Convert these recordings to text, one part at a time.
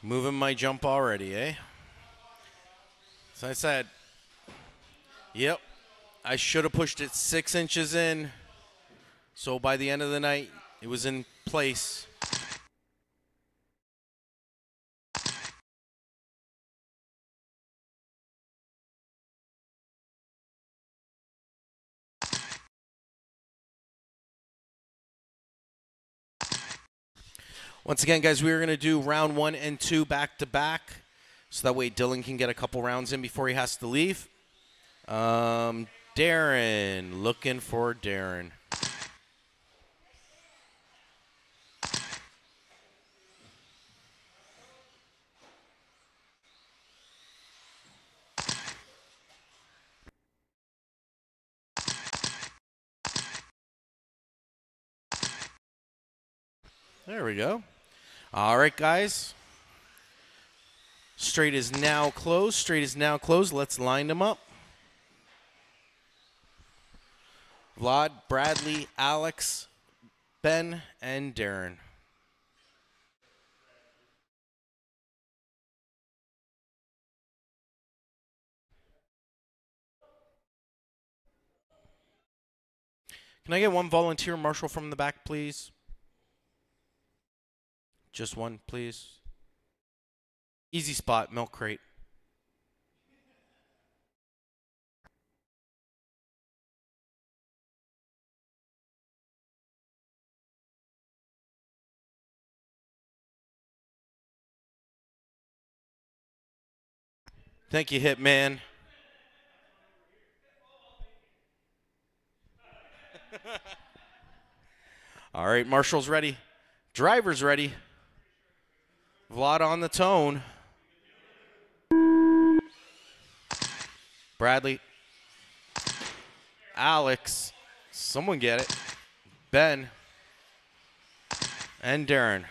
Moving my jump already, eh? So I said, yep, I should have pushed it 6 inches in. So by the end of the night, it was in place. Once again, guys, we are going to do round 1 and 2 back to back. So that way Dylan can get a couple rounds in before he has to leave. Darren, looking for Darren. There we go. All right, guys. Straight is now closed. Straight is now closed. Let's line them up. Vlad, Bradley, Alex, Ben, and Darren. Can I get one volunteer marshal from the back, please? Just one, please. Easy spot, milk crate. Thank you, Hitman. All right, marshal's ready. Driver's ready. Vlad on the tone. Bradley. Alex. Someone get it. Ben. And Darren.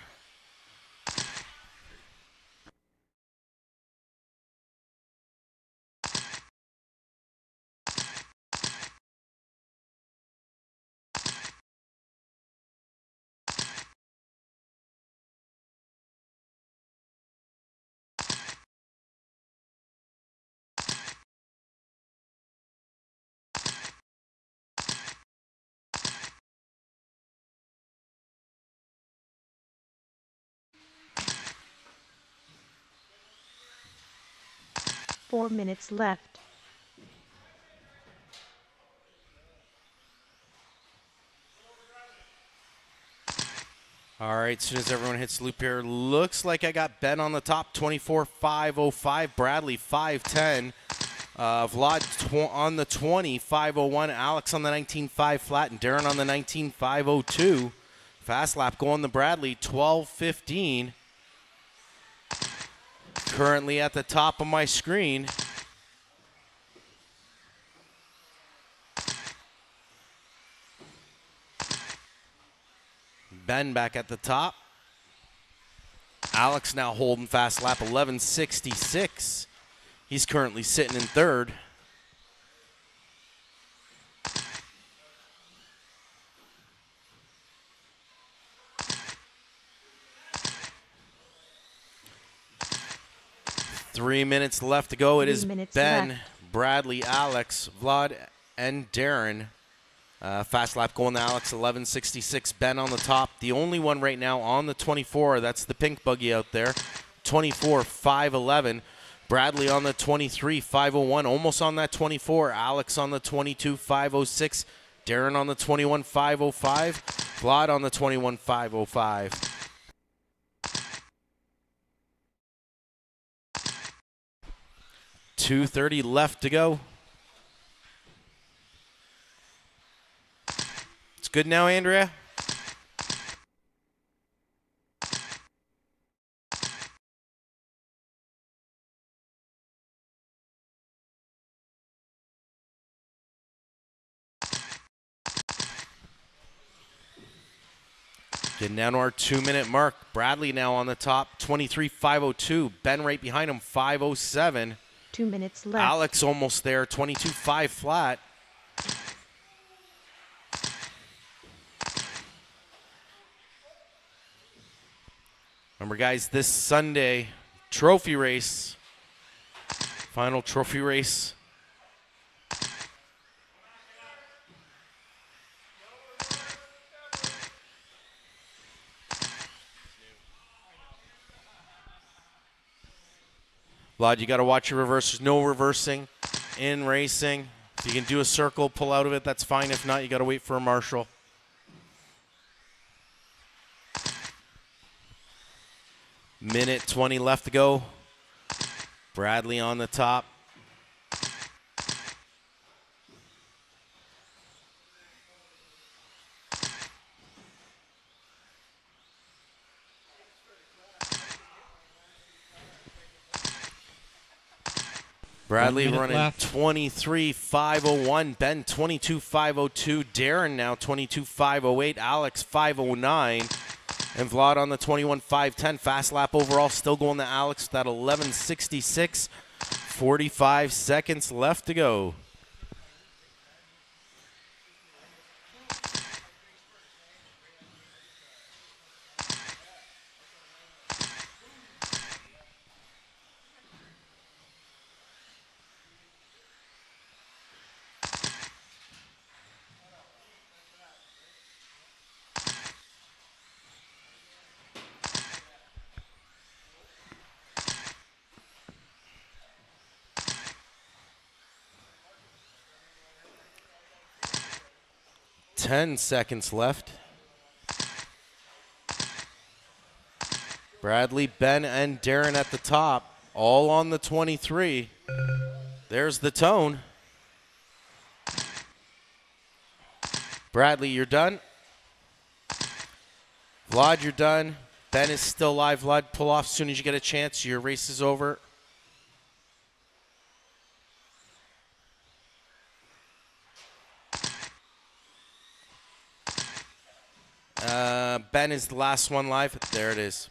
Four minutes left. All right, as soon as everyone hits loop here, looks like I got Ben on the top, 24.505. Bradley, 5.10. Vlad on the 20, 5.01. Alex on the 19.5 flat, and Darren on the 19.502. Fast lap going to Bradley, 12.15. Currently at the top of my screen. Ben back at the top. Alex now holding fast lap, 11.66. He's currently sitting in third. Three minutes left to go. It is Ben, Bradley, Alex, Vlad, and Darren. Fast lap going to Alex, 11.66. Ben on the top. The only one right now on the 24, that's the pink buggy out there, 24.511. Bradley on the 23.501, almost on that 24. Alex on the 22.506. Darren on the 21.505. Vlad on the 21.505. 2:30 left to go. It's good now, Andrea? Getting down to our 2-minute mark. Bradley now on the top, 23.502. Ben right behind him, 5.07. 2 minutes left. Alex almost there, 22.5 flat. Remember, guys, this Sunday, Trophy race. Final trophy race. Vlad, you got to watch your reverse. There's no reversing in racing. If you can do a circle, pull out of it, that's fine. If not, you got to wait for a marshal. Minute 20 left to go. Bradley on the top. Bradley running 23.501. Ben 22.502. Darren now 22.508. Alex 509. And Vlad on the 21.510. Fast lap overall. Still going to Alex with that 11.66. 45 seconds left to go. Ten seconds left. Bradley, Ben, and Darren at the top, all on the 23. There's the tone. Bradley, you're done. Vlad, you're done. Ben is still live. Vlad, pull off as soon as you get a chance. Your race is over. Ben is the last one live. There it is.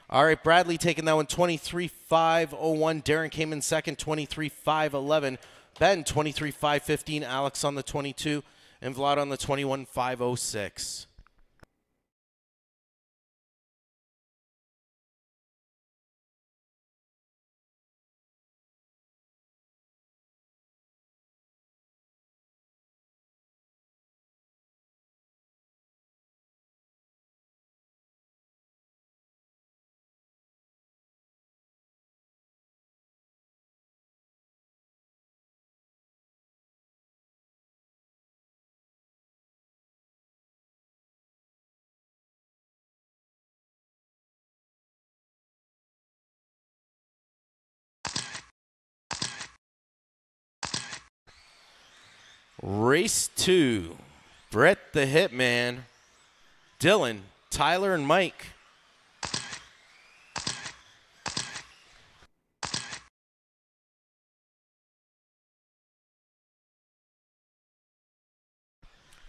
All right, Bradley taking that one, 23.501. Darren came in second, 23.511. Ben, 23.515. Alex on the 22. And Vlad on the 21.506. Race 2. Brett the Hitman, Dylan, Tyler, and Mike.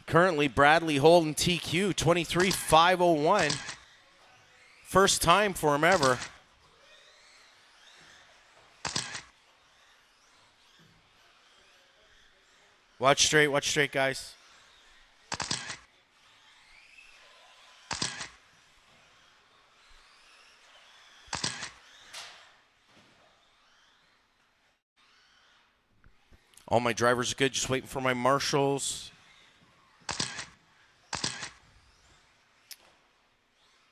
Currently, Bradley holding TQ, 23.501. First time for him ever. Watch straight, guys. All my drivers are good, just waiting for my marshals.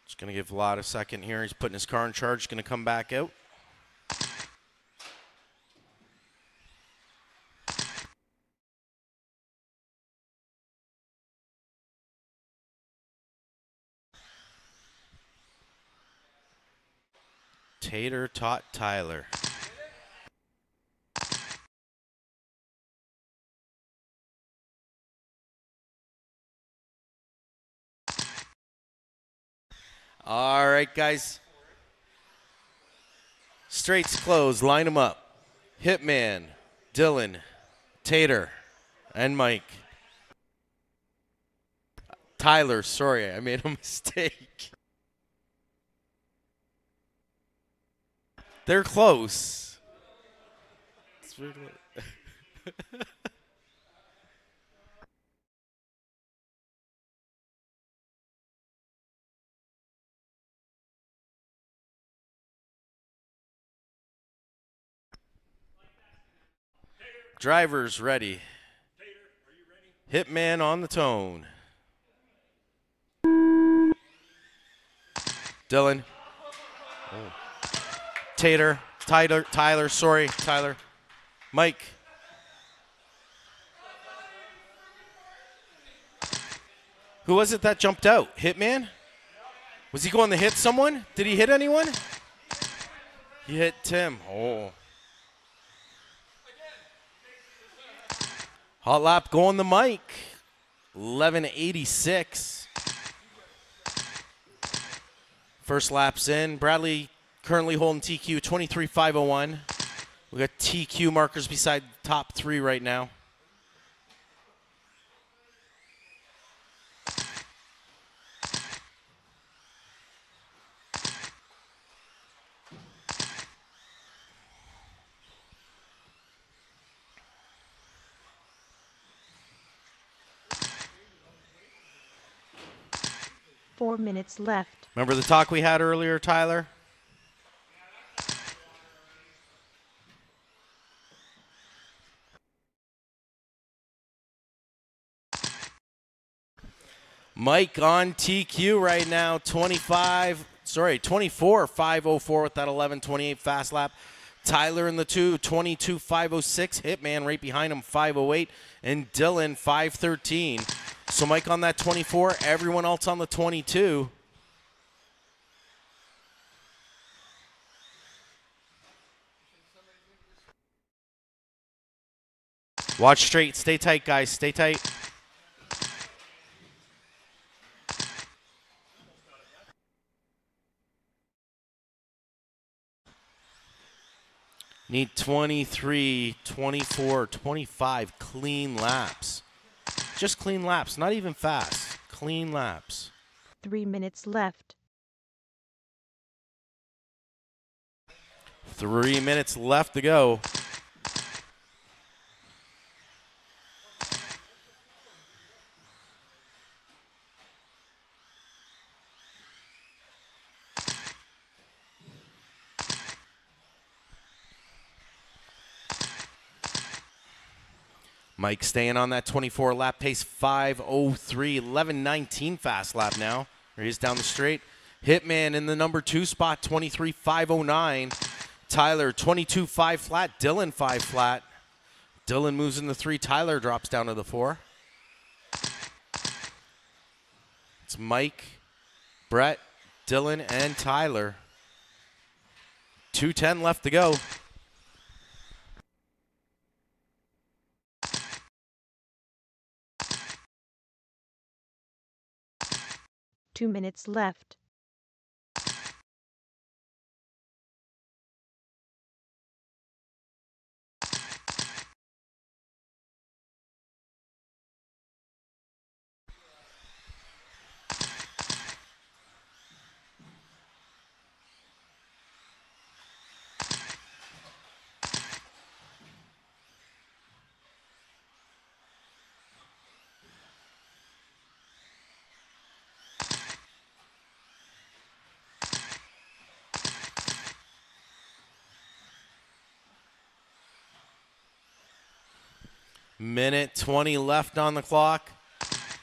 Just going to give Vlad a second here. He's putting his car in charge, going to come back out. Tater taught Tyler. All right, guys. Straights closed. Line them up. Hitman, Dylan, Tater, and Mike. Tyler, sorry, I made a mistake. They're close. It's weird. Drivers ready. Hitman on the tone. Dylan. Oh. Tyler, sorry, Tyler. Mike. Who was it that jumped out? Hitman? Was he going to hit someone? Did he hit anyone? He hit Tim. Oh. Hot lap going to Mike. 11:86. First lap's in. Bradley currently holding TQ 23.501. We got TQ markers beside top three right now. Four minutes left. Remember the talk we had earlier, Tyler? Mike on TQ right now, 24.504 with that 11:28 fast lap. Tyler in the 2, 22.506. Hitman right behind him, 5:08. And Dylan, 5:13. So Mike on that 24, everyone else on the 22. Watch straight. Stay tight, guys. Stay tight. Need 23, 24, 25 clean laps. Just clean laps, not even fast. Clean laps. 3 minutes left. 3 minutes left to go. Mike staying on that 24 lap pace, 5:03, 11:19 fast lap now. He's down the straight. Hitman in the number 2 spot, 23.509. Tyler, 22.5 flat. Dylan, 5 flat. Dylan moves in the 3. Tyler drops down to the 4. It's Mike, Brett, Dylan, and Tyler. 2:10 left to go. Two minutes left. Minute 20 left on the clock.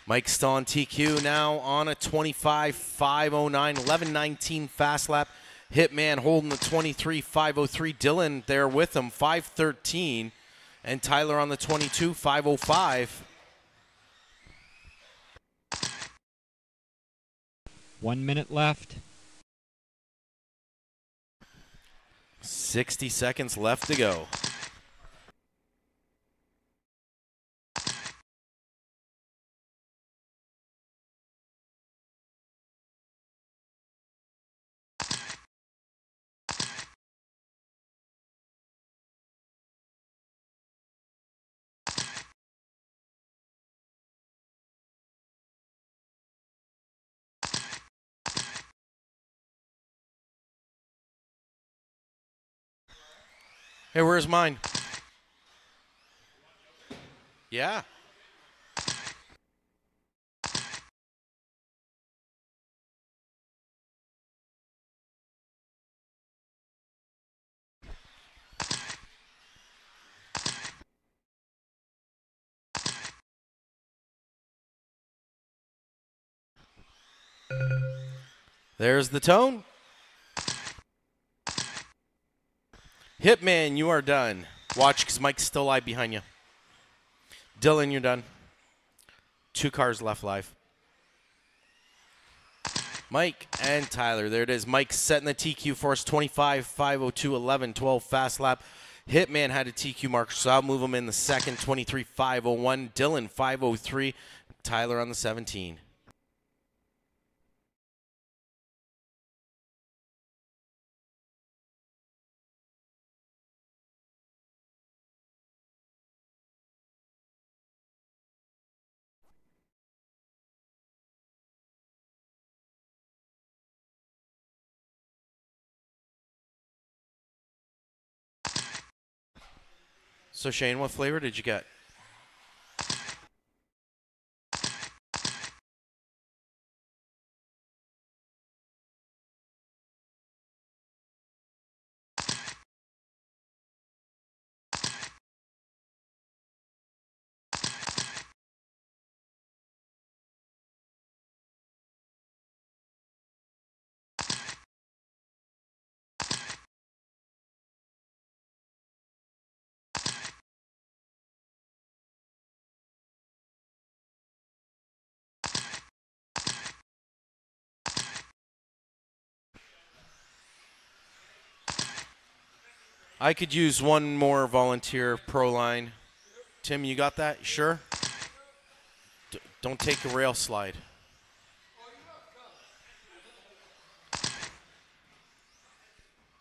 Mike's still on TQ now on a 25.509, 11:19 fast lap. Hitman holding the 23.503. Dylan there with him, 5:13. And Tyler on the 22.505. 1 minute left. 60 seconds left to go. Hey, where's mine? Yeah. There's the tone. Hitman, you are done. Watch, because Mike's still live behind you. Dylan, you're done. 2 cars left live. Mike and Tyler. There it is. Mike setting the TQ for us. 25, 502, 11, 12 fast lap. Hitman had a TQ marker, so I'll move him in the second. 23, 501. Dylan, 503. Tyler on the 17. So, Shane, what flavor did you get? I could use one more volunteer pro line. Tim, you got that? Sure? Don't take a rail slide.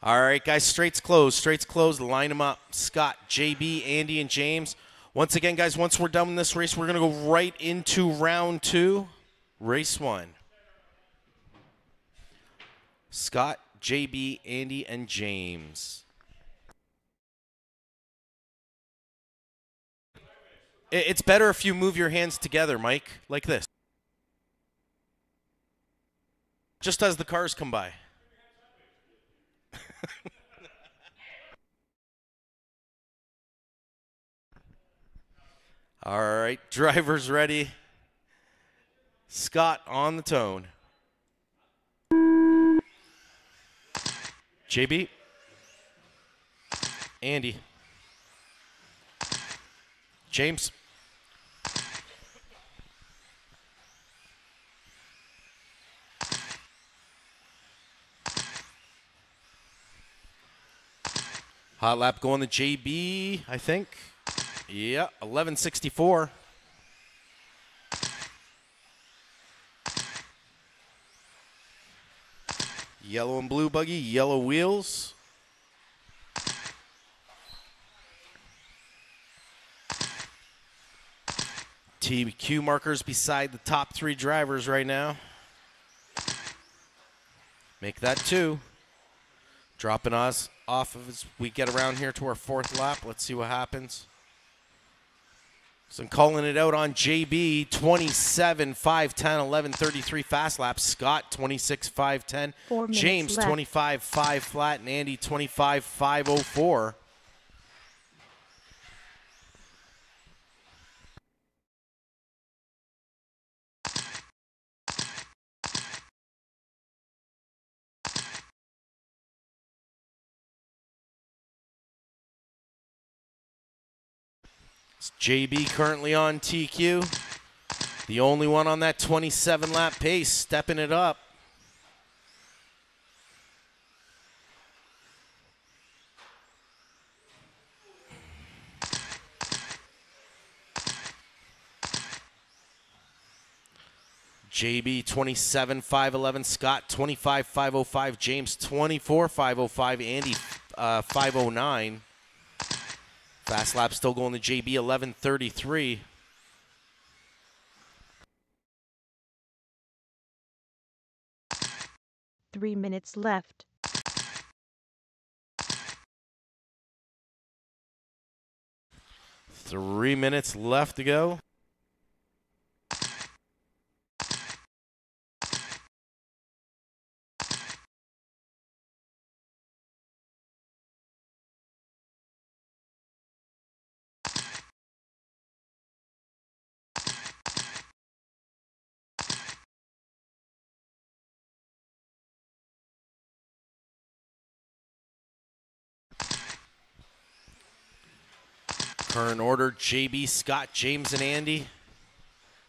All right, guys, straights closed. Straights closed. Line them up. Scott, JB, Andy, and James. Once again, guys, once we're done with this race, we're going to go right into round 2, race 1. Scott, JB, Andy, and James. It's better if you move your hands together, Mike, like this. Just as the cars come by. All right, drivers ready. Scott on the tone. JB. Andy. James. Hot lap going to JB, I think. Yeah, 1164. Yellow and blue buggy, yellow wheels. TQ markers beside the top 3 drivers right now. Make that 2. Dropping us off as we get around here to our 4th lap. Let's see what happens. So I'm calling it out on JB, 27, 510, 1133 fast lap. Scott, 26, 510. 4 minutes James, left. 25, 5 flat. And Andy, 25, 504. It's JB currently on TQ. The only one on that 27 lap pace, stepping it up. JB 27 511, Scott 25 505, James 24 505, Andy 509. Fast lap still going to JB 1133. Three minutes left. 3 minutes left to go. Current order, JB, Scott, James, and Andy.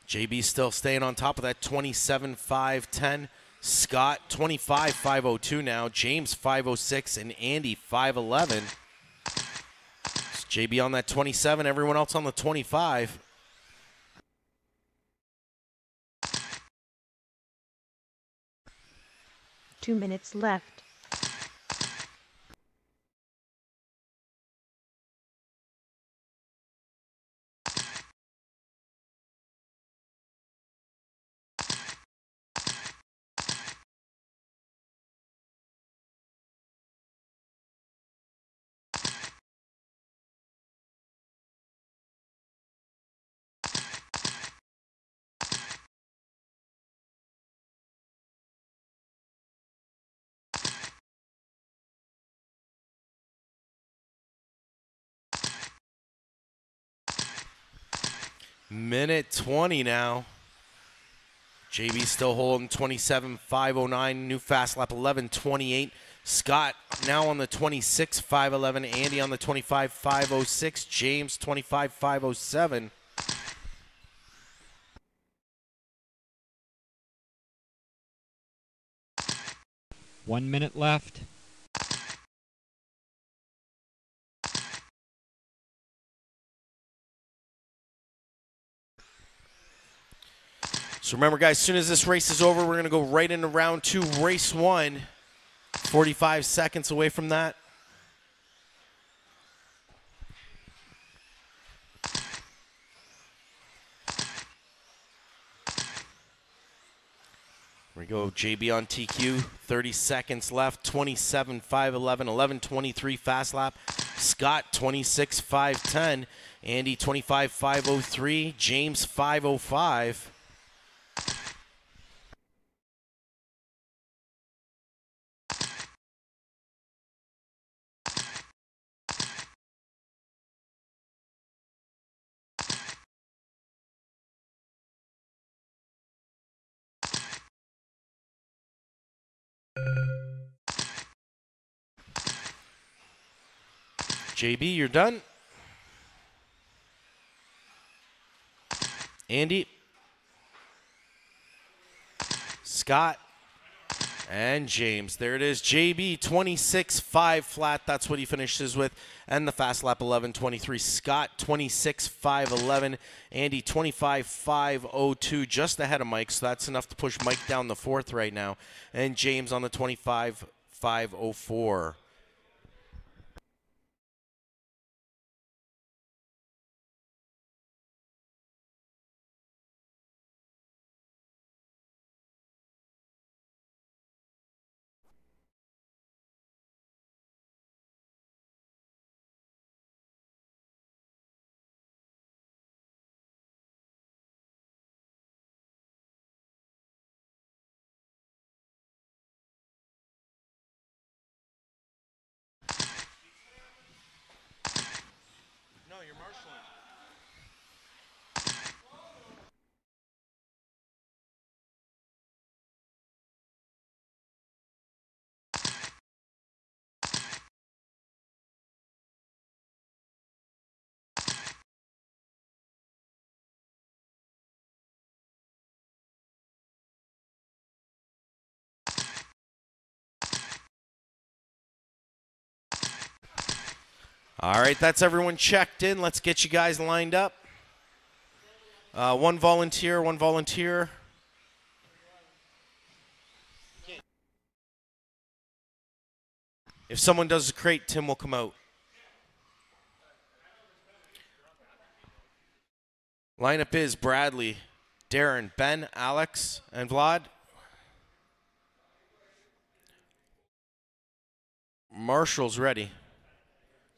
JB still staying on top of that 27-5-10. Scott 25-502 now. James 506 and Andy 511. It's JB on that 27, everyone else on the 25. Two minutes left. Minute 20 now. JB still holding 27-509. New fast lap 11-28. Scott now on the 26-511. Andy on the 25-506. James 25-507. One minute left. So remember, guys, as soon as this race is over, we're going to go right into round 2, race 1. 45 seconds away from that. Here we go, JB on TQ, 30 seconds left, 27-511, 11-23 fast lap. Scott, 26-510. Andy, 25-503. James, 505. JB, you're done. Andy, Scott, and James. There it is. JB 26-5 flat. That's what he finishes with. And the fast lap 11-23. Scott 26-511. Andy 25-502, just ahead of Mike. So that's enough to push Mike down the fourth right now. And James on the 25-504. No, you're marshaling. All right, that's everyone checked in. Let's get you guys lined up. One volunteer, one volunteer. If someone does a crate, Tim will come out. Lineup is Bradley, Darren, Ben, Alex, and Vlad. Marshall's ready.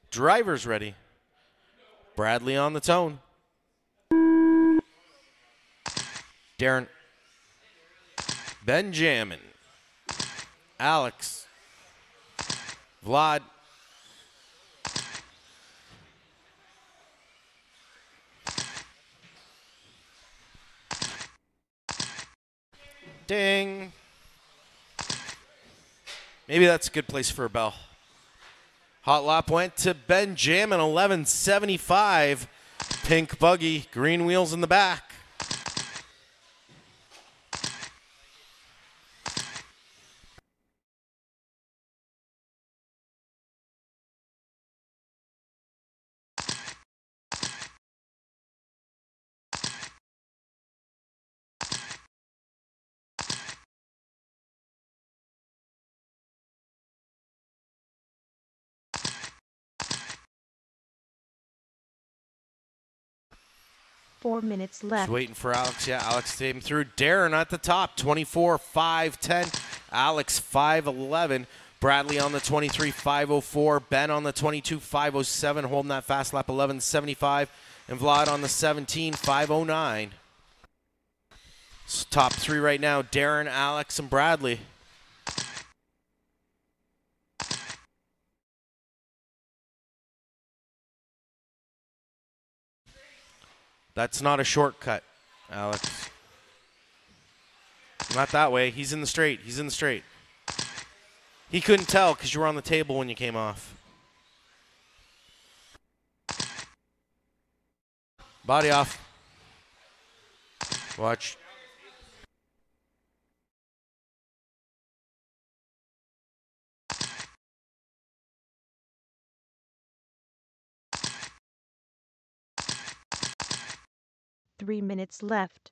Driver's ready. Bradley on the tone. Darren. Benjamin. Alex. Vlad. Ding. Maybe that's a good place for a bell. Hot lap went to Benjamin, 11.75. Pink buggy, green wheels in the back. Four minutes Just left. waiting for Alex. Yeah, Alex came through. Darren at the top, 24.510. Alex 5.11. Bradley on the 23, 5.04. Ben on the 22, 5.07. Holding that fast lap, 11.75. And Vlad on the 17, 5.09. Top three right now, Darren, Alex, and Bradley. That's not a shortcut, Alex. Not that way. He's in the straight. He's in the straight. He couldn't tell because you were on the table when you came off. Body off. Watch. Three minutes left.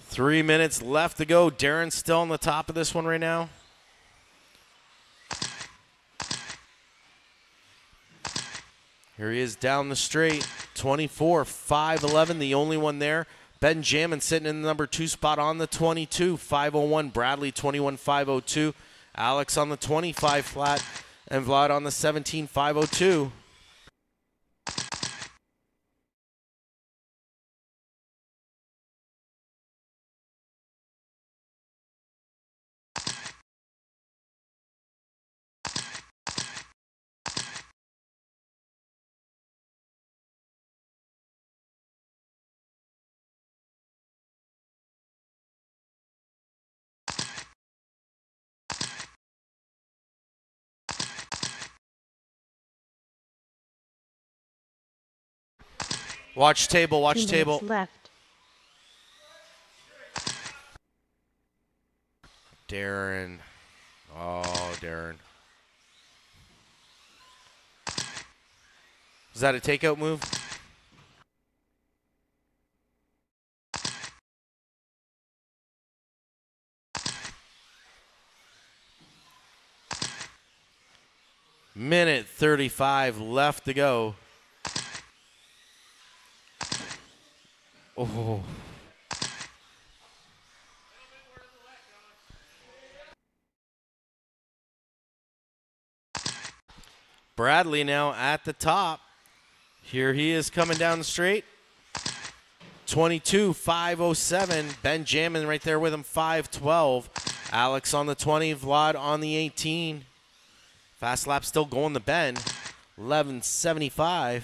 3 minutes left to go. Darren's still on the top of this one right now. Here he is down the straight. 24, 5.11, the only one there. Benjamin sitting in the number 2 spot on the 22, 5.01. Bradley, 21, 5.02. Alex on the 25 flat. And Vlad on the 17, 5.02. Watch table, watch 2 table. minutes left. Darren. Oh, Darren. Is that a takeout move? Minute 35 left to go. Oh. Bradley now at the top. Here he is coming down the straight. 22, 5.07. Benjamin right there with him, 5.12. Alex on the 20, Vlad on the 18. Fast lap still going to Ben. 11.75.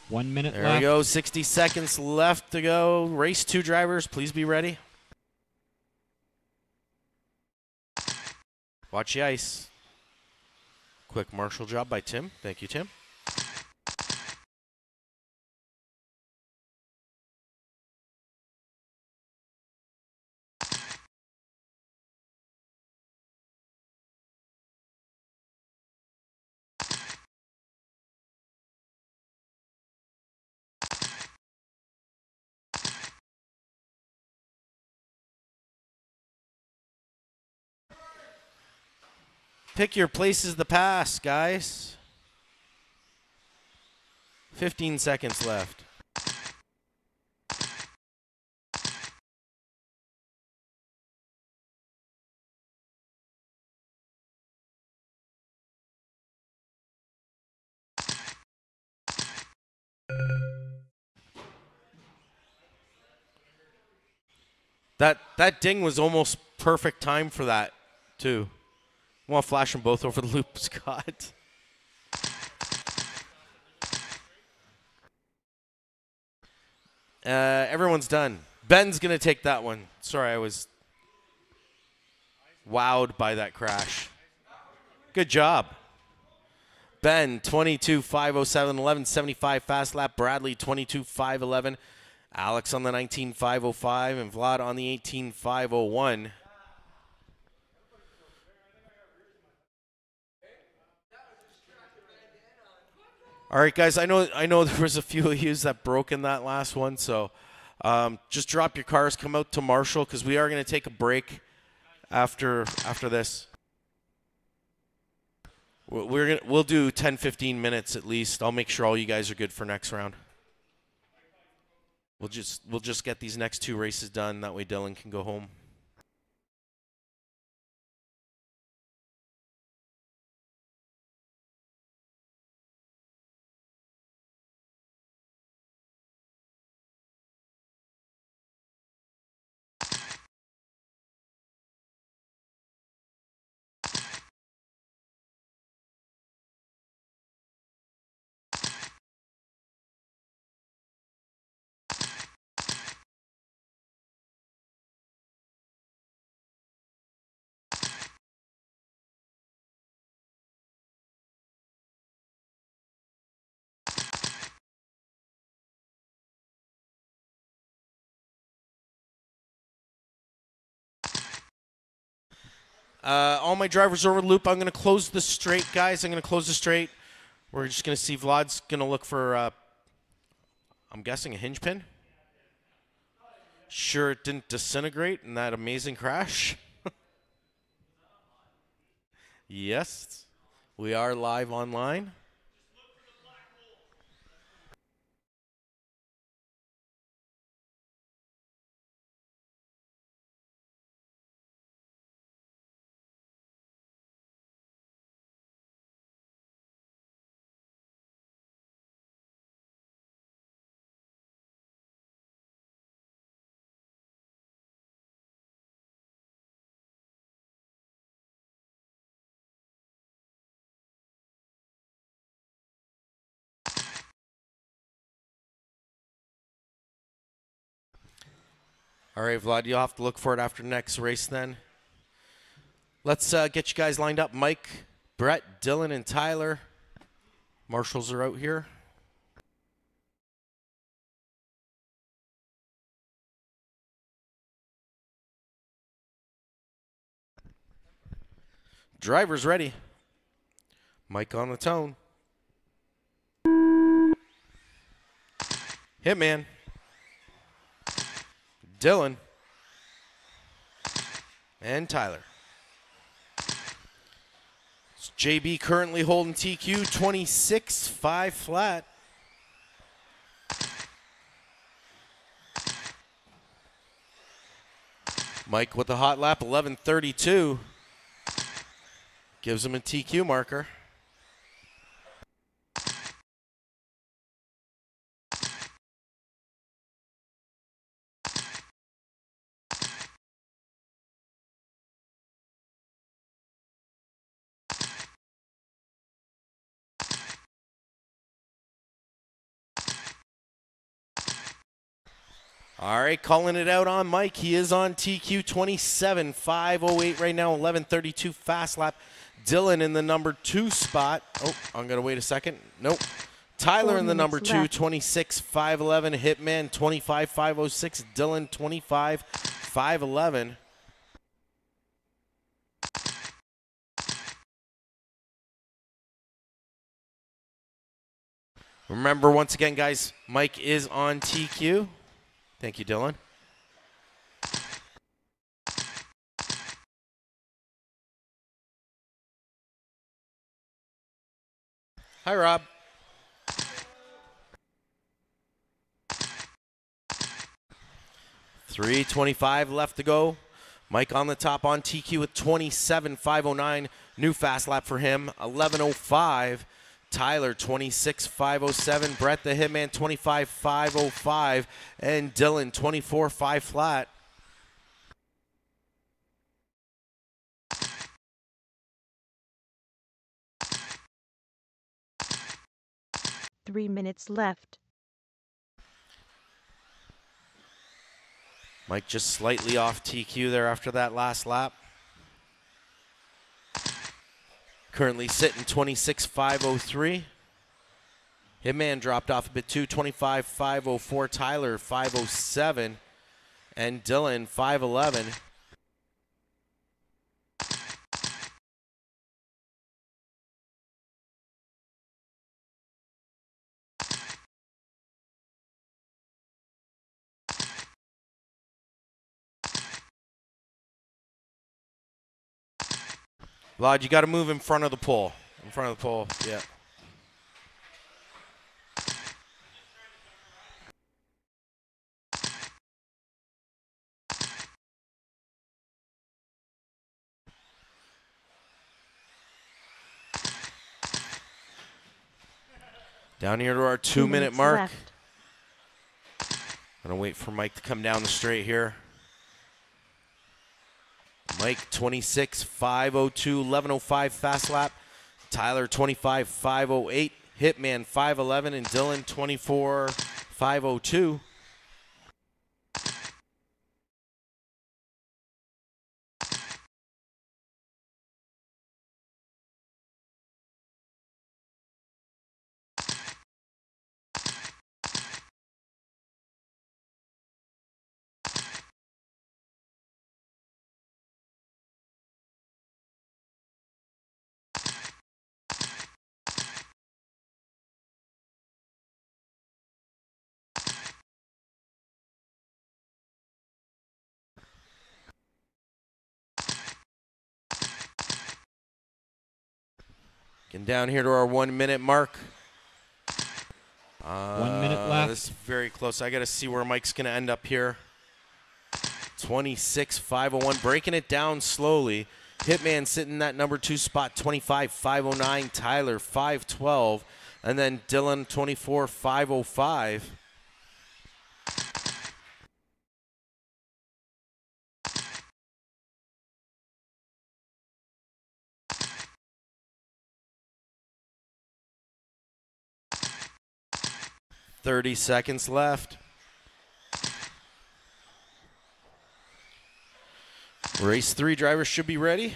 1 minute There left. we go. 60 seconds left to go. Race 2 drivers, please be ready. Watch the ice. Quick marshal job by Tim. Thank you, Tim. Pick your places to pass, guys. 15 seconds left. That ding was almost perfect time for that, too. I want to flash them both over the loop, Scott. Everyone's done. Ben's going to take that one. Sorry, I was wowed by that crash. Good job. Ben, 22.507, 11.75 fast lap. Bradley, 22.511. Alex on the 19.505, and Vlad on the 18.501. All right, guys, I know there was a few of you that broke in that last one, so just drop your cars, come out to Marshall, because we are going to take a break after this. We'll do 10-15 minutes at least. I'll make sure all you guys are good for next round. We'll just get these next 2 races done. That way Dylan can go home. All my drivers over the loop. I'm going to close the straight, guys. I'm going to close the straight. We're just going to see Vlad's going to look for, I'm guessing, a hinge pin. Sure it didn't disintegrate in that amazing crash. Yes, we are live online. All right, Vlad, you'll have to look for it after next race then. Let's get you guys lined up. Mike, Brett, Dylan, and Tyler. Marshals are out here. Drivers ready. Mike on the tone. Hitman. Dylan. And Tyler. It's JB currently holding TQ 26.5 flat. Mike with the hot lap, 11:32. Gives him a TQ marker. All right, calling it out on Mike. He is on TQ 27.508 right now, 11:32 fast lap. Dylan in the number 2 spot. Oh, I'm going to wait a second. Nope. Tyler in the number 2, 26.511. Hitman 25.506. Dylan 25.511. Remember, once again, guys, Mike is on TQ. Thank you, Dylan. Hi, Rob. $3:25 left to go. Mike on the top on TQ with 27.509. New fast lap for him, 11:05. Tyler, 26.507. Brett the Hitman, 25.505. And Dylan, 24.5 flat. Three minutes left. Mike just slightly off TQ there after that last lap. Currently sitting 26,503. Hitman dropped off a bit too, 25,504. Tyler 507, and Dylan 511. Vlad, you got to move in front of the pole. In front of the pole, yeah. Down here to our 2-minute mark. Left. Gonna wait for Mike to come down the straight here. Mike 26,502, 11:05 fast lap. Tyler 25,508. Hitman 511, and Dylan 24,502. Getting down here to our 1-minute mark. 1 minute left. This is very close. I got to see where Mike's going to end up here. 26,501, breaking it down slowly. Hitman sitting in that number 2 spot, 25,509. Tyler 512, and then Dylan 24,505. Thirty seconds left. Race 3 drivers should be ready.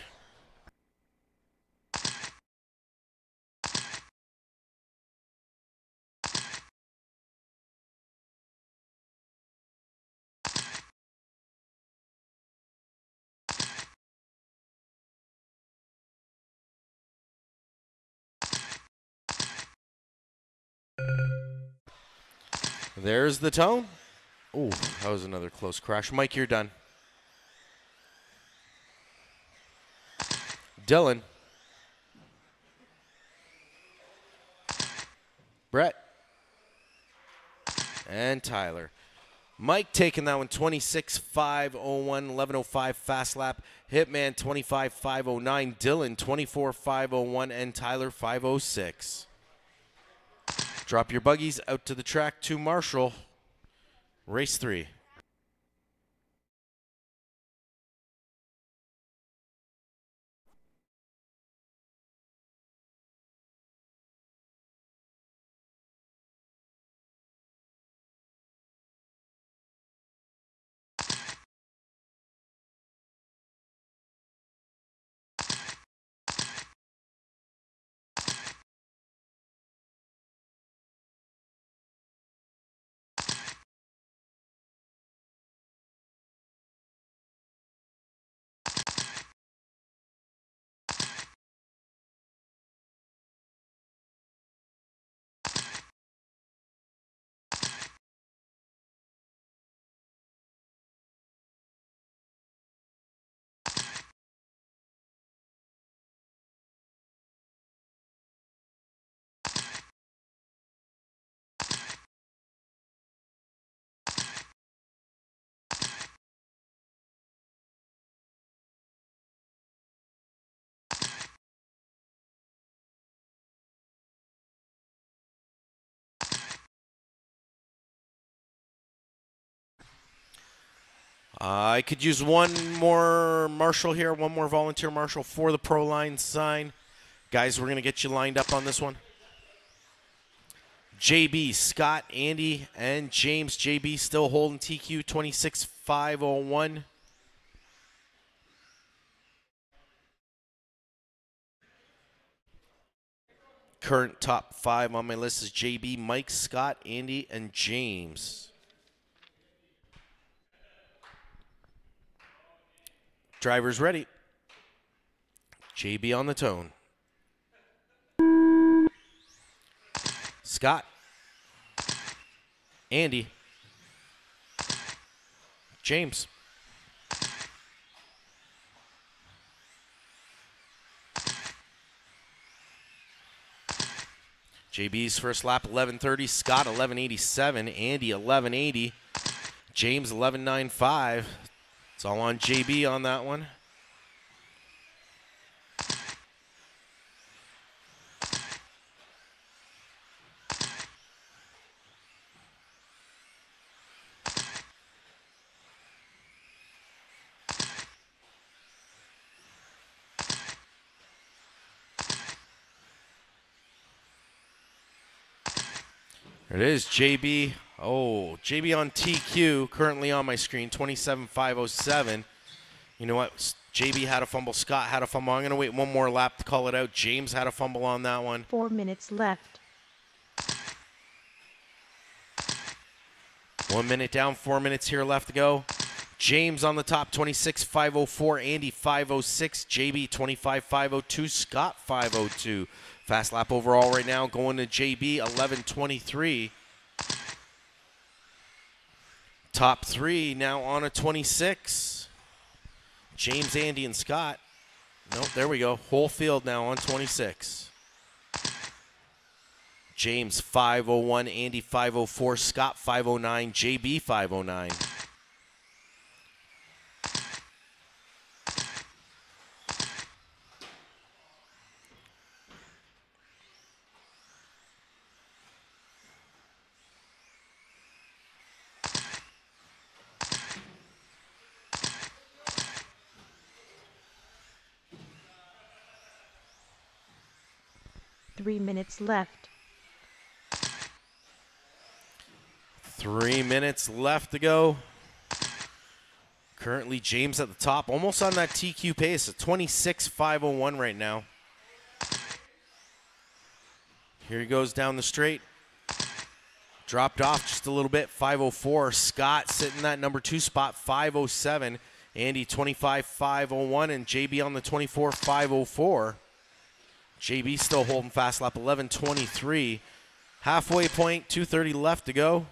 There's the tone. Oh, that was another close crash. Mike, you're done. Dylan. Brett. And Tyler. Mike taking that one, 26,501, 11:05 fast lap. Hitman 25,509. Dylan 24,501, and Tyler 506. Drop your buggies out to the track to Marshall. Race 3. I could use one more marshal here, one more volunteer marshal for the pro line sign. Guys, we're going to get you lined up on this one. JB, Scott, Andy, and James. JB still holding TQ 26,501. current top 5 on my list is JB, Mike, Scott, Andy, and James. Drivers ready. JB on the tone. Scott. Andy. James. JB's first lap 11:30, Scott 11:87, Andy 11:80, James 11:95. It's all on JB on that one. There it is, JB. Oh, JB on TQ, currently on my screen, 27.507. You know what? JB had a fumble. Scott had a fumble. I'm going to wait one more lap to call it out. James had a fumble on that one. 4 minutes left. 1 minute down, 4 minutes here left to go. James on the top, 26.504. Andy 5.06. JB 25.502. Scott 5.02. Fast lap overall right now going to JB 11.23. Top 3 now on a 26. James, Andy, and Scott. Nope, there we go. Whole field now on 26. James 501, Andy 504, Scott 509, JB 509. Three minutes left. 3 minutes left to go. Currently, James at the top, almost on that TQ pace, at 26.501 right now. Here he goes down the straight. Dropped off just a little bit, 5.04. Scott sitting that number 2 spot, 5.07. Andy 25.501, and JB on the 24.504. JB still holding fast lap 11.23. Halfway point, 2:30 left to go.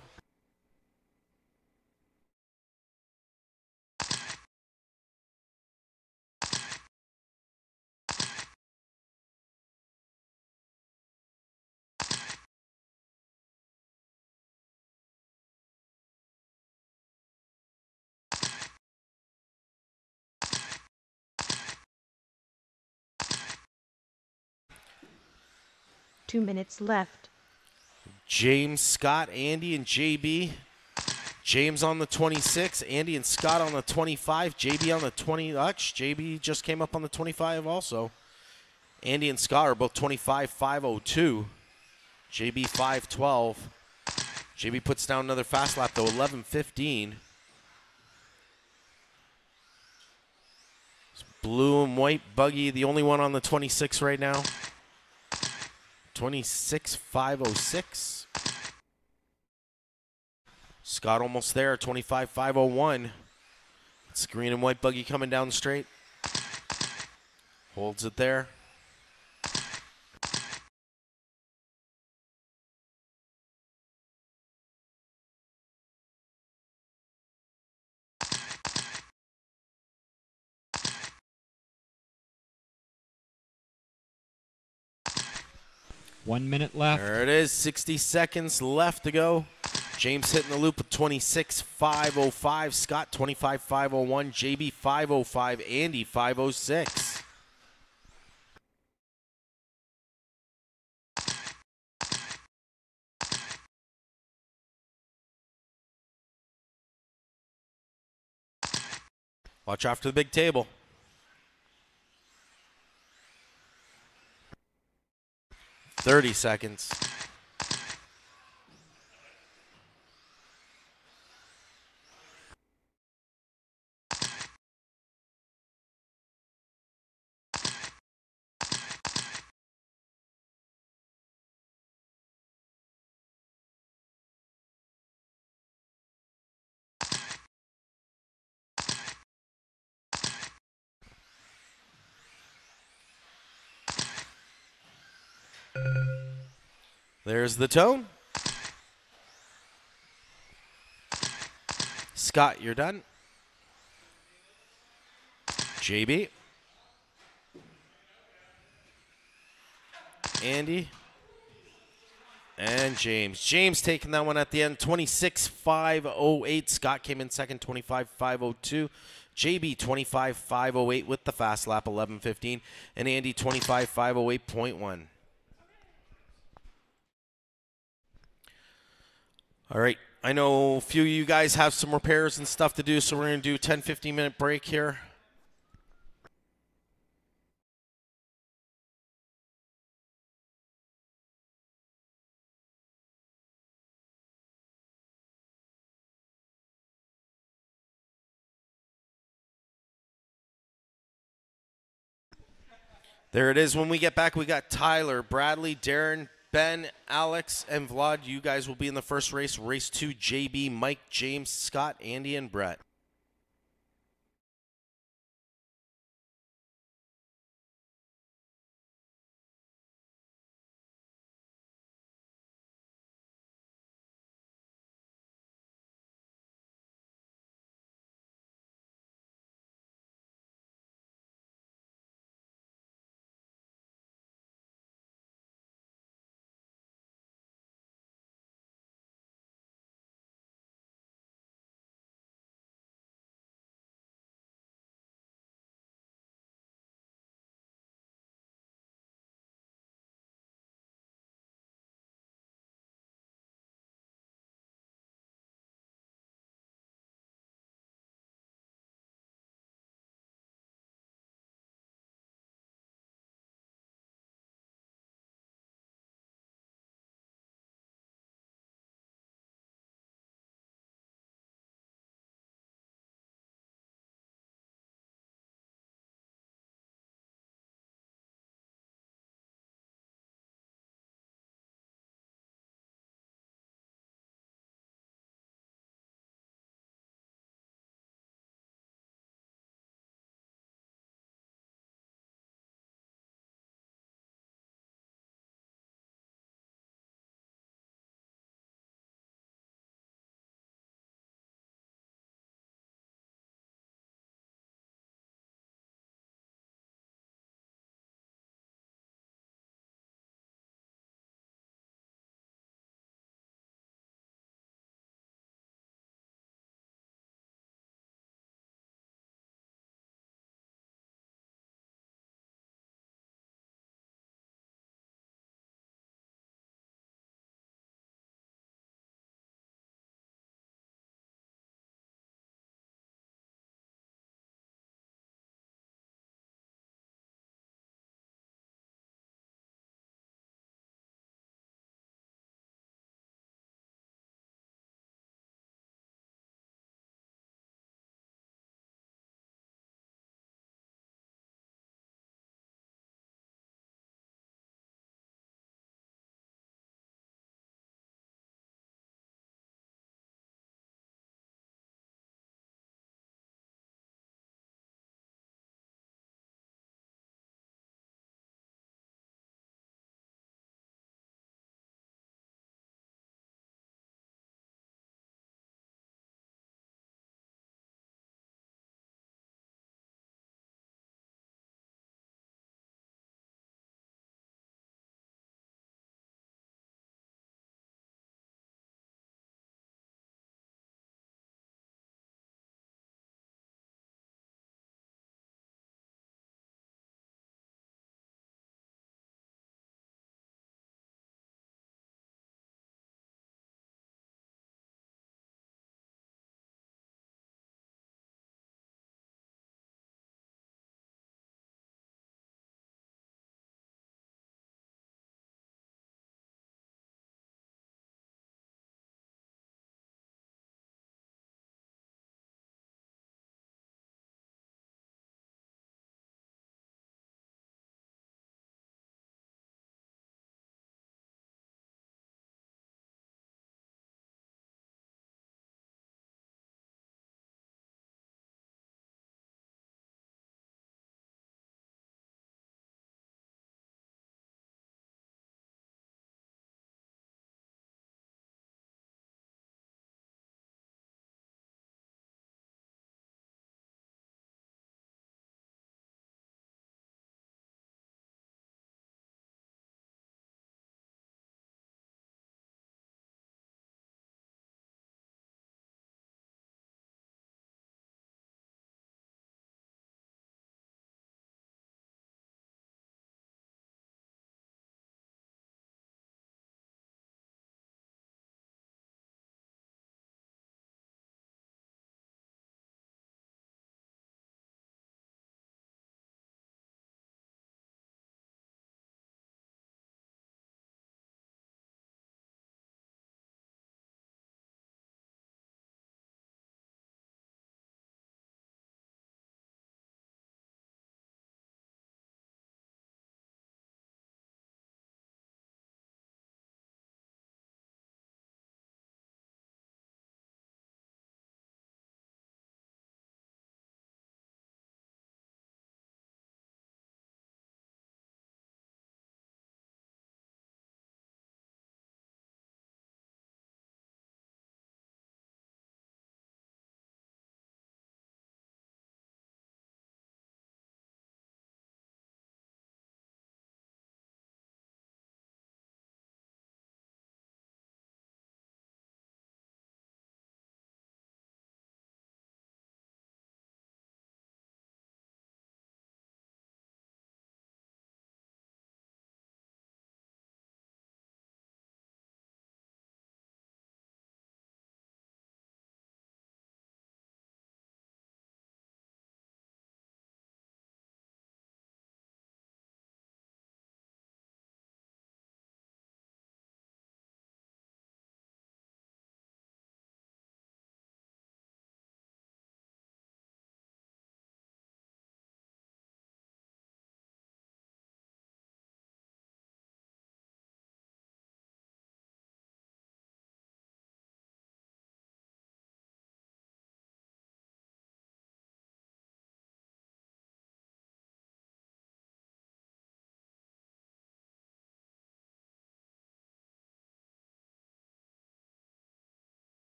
Two minutes left. James, Scott, Andy, and JB. James on the 26, Andy and Scott on the 25, JB on the 20. JB just came up on the 25 also. Andy and Scott are both 25.502. JB 5.12. JB puts down another fast lap though, 11.15. Blue and white buggy, the only one on the 26 right now. 26.506. Scott almost there, 25.501. It's green and white buggy coming down the straight. Holds it there. One minute left. There it is, 60 seconds left to go. James hitting the loop with 26.505. Scott 25.501. JB 505. Andy 506. Watch after the big table. 30 seconds. There's the tone. Scott, you're done. JB. Andy. And James. James taking that one at the end, 26.508. Scott came in second, 25.502. JB, 25.508 with the fast lap, 11.15. And Andy, 25.508.1. All right. I know a few of you guys have some repairs and stuff to do, so we're going to do a 10, 15-minute break here. There it is. When we get back, we got Tyler, Bradley, Darren, Ben, Alex, and Vlad. You guys will be in the first race. Race 2, JB, Mike, James, Scott, Andy, and Brett.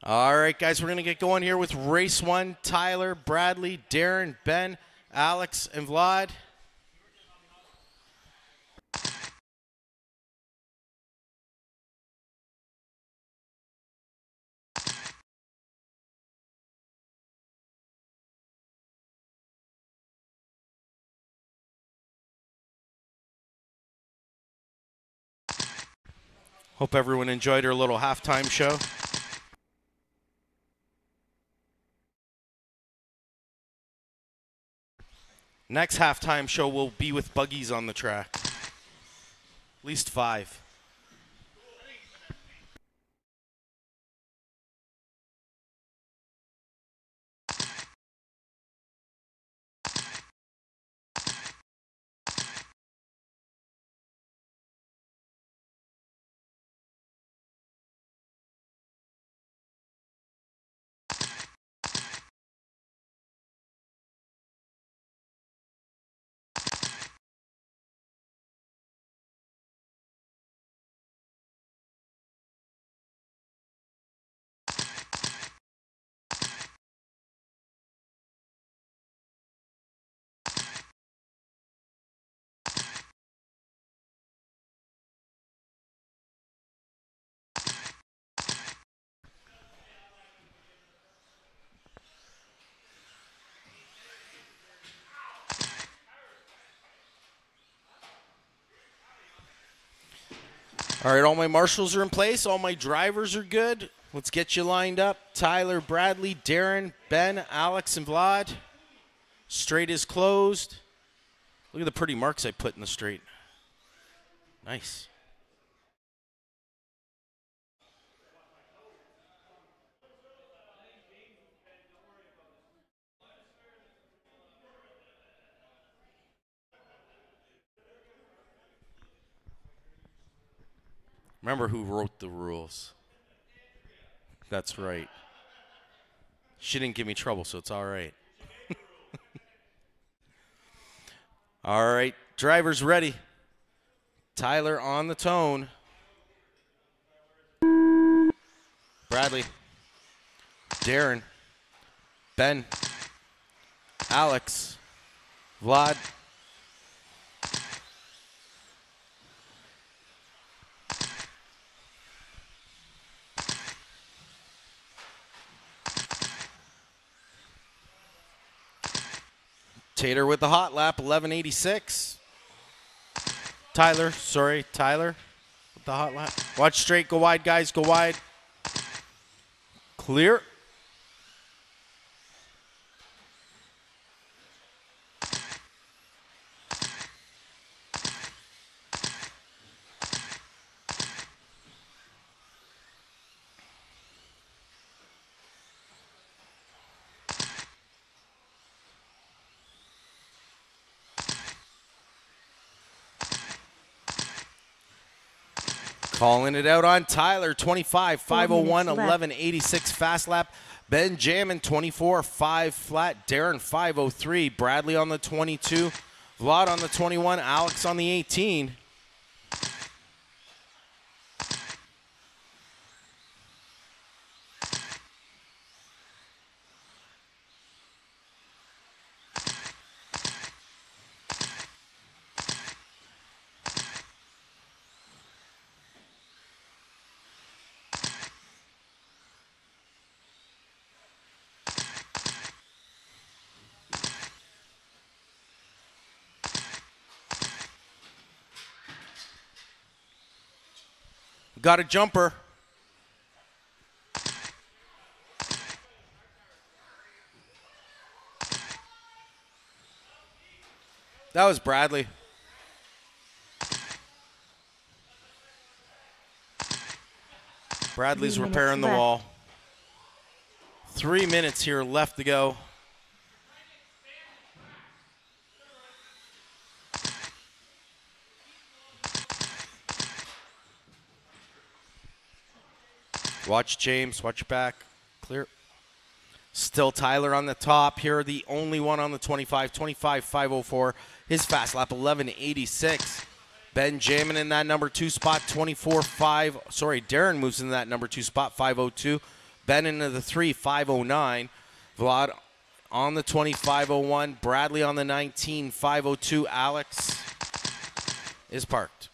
All right, guys, we're going to get going here with race 1. Tyler, Bradley, Darren, Ben, Alex, and Vlad. Hope everyone enjoyed our little halftime show. Next halftime show will be with buggies on the track. At least 5. All right, all my marshals are in place. All my drivers are good. Let's get you lined up. Tyler, Bradley, Darren, Ben, Alex, and Vlad. Straight is closed. Look at the pretty marks I put in the straight. Nice. Remember who wrote the rules. That's right. She didn't give me trouble, so it's all right. All right, drivers ready. Tyler on the tone. Bradley, Darren, Ben, Alex, Vlad, Tater with the hot lap, 1186. Tyler with the hot lap. Watch straight, go wide, guys, go wide. Clear. Calling it out on Tyler, 25, 501, 1186 fast lap. Benjamin, 24, 5 flat. Darren, 503. Bradley on the 22. Vlad on the 21. Alex on the 18. Got a jumper. That was Bradley. Bradley's repairing the wall. 3 minutes here left to go. Watch James, watch your back. Clear. Still Tyler on the top here, the only one on the 25, 504. His fast lap, 1186. Benjamin in that number 2 spot, 24-5. Sorry, Darren moves in that number 2 spot, 502. Ben into the 3, 509. Vlad on the 20, 501. Bradley on the 19, 502. Alex is parked.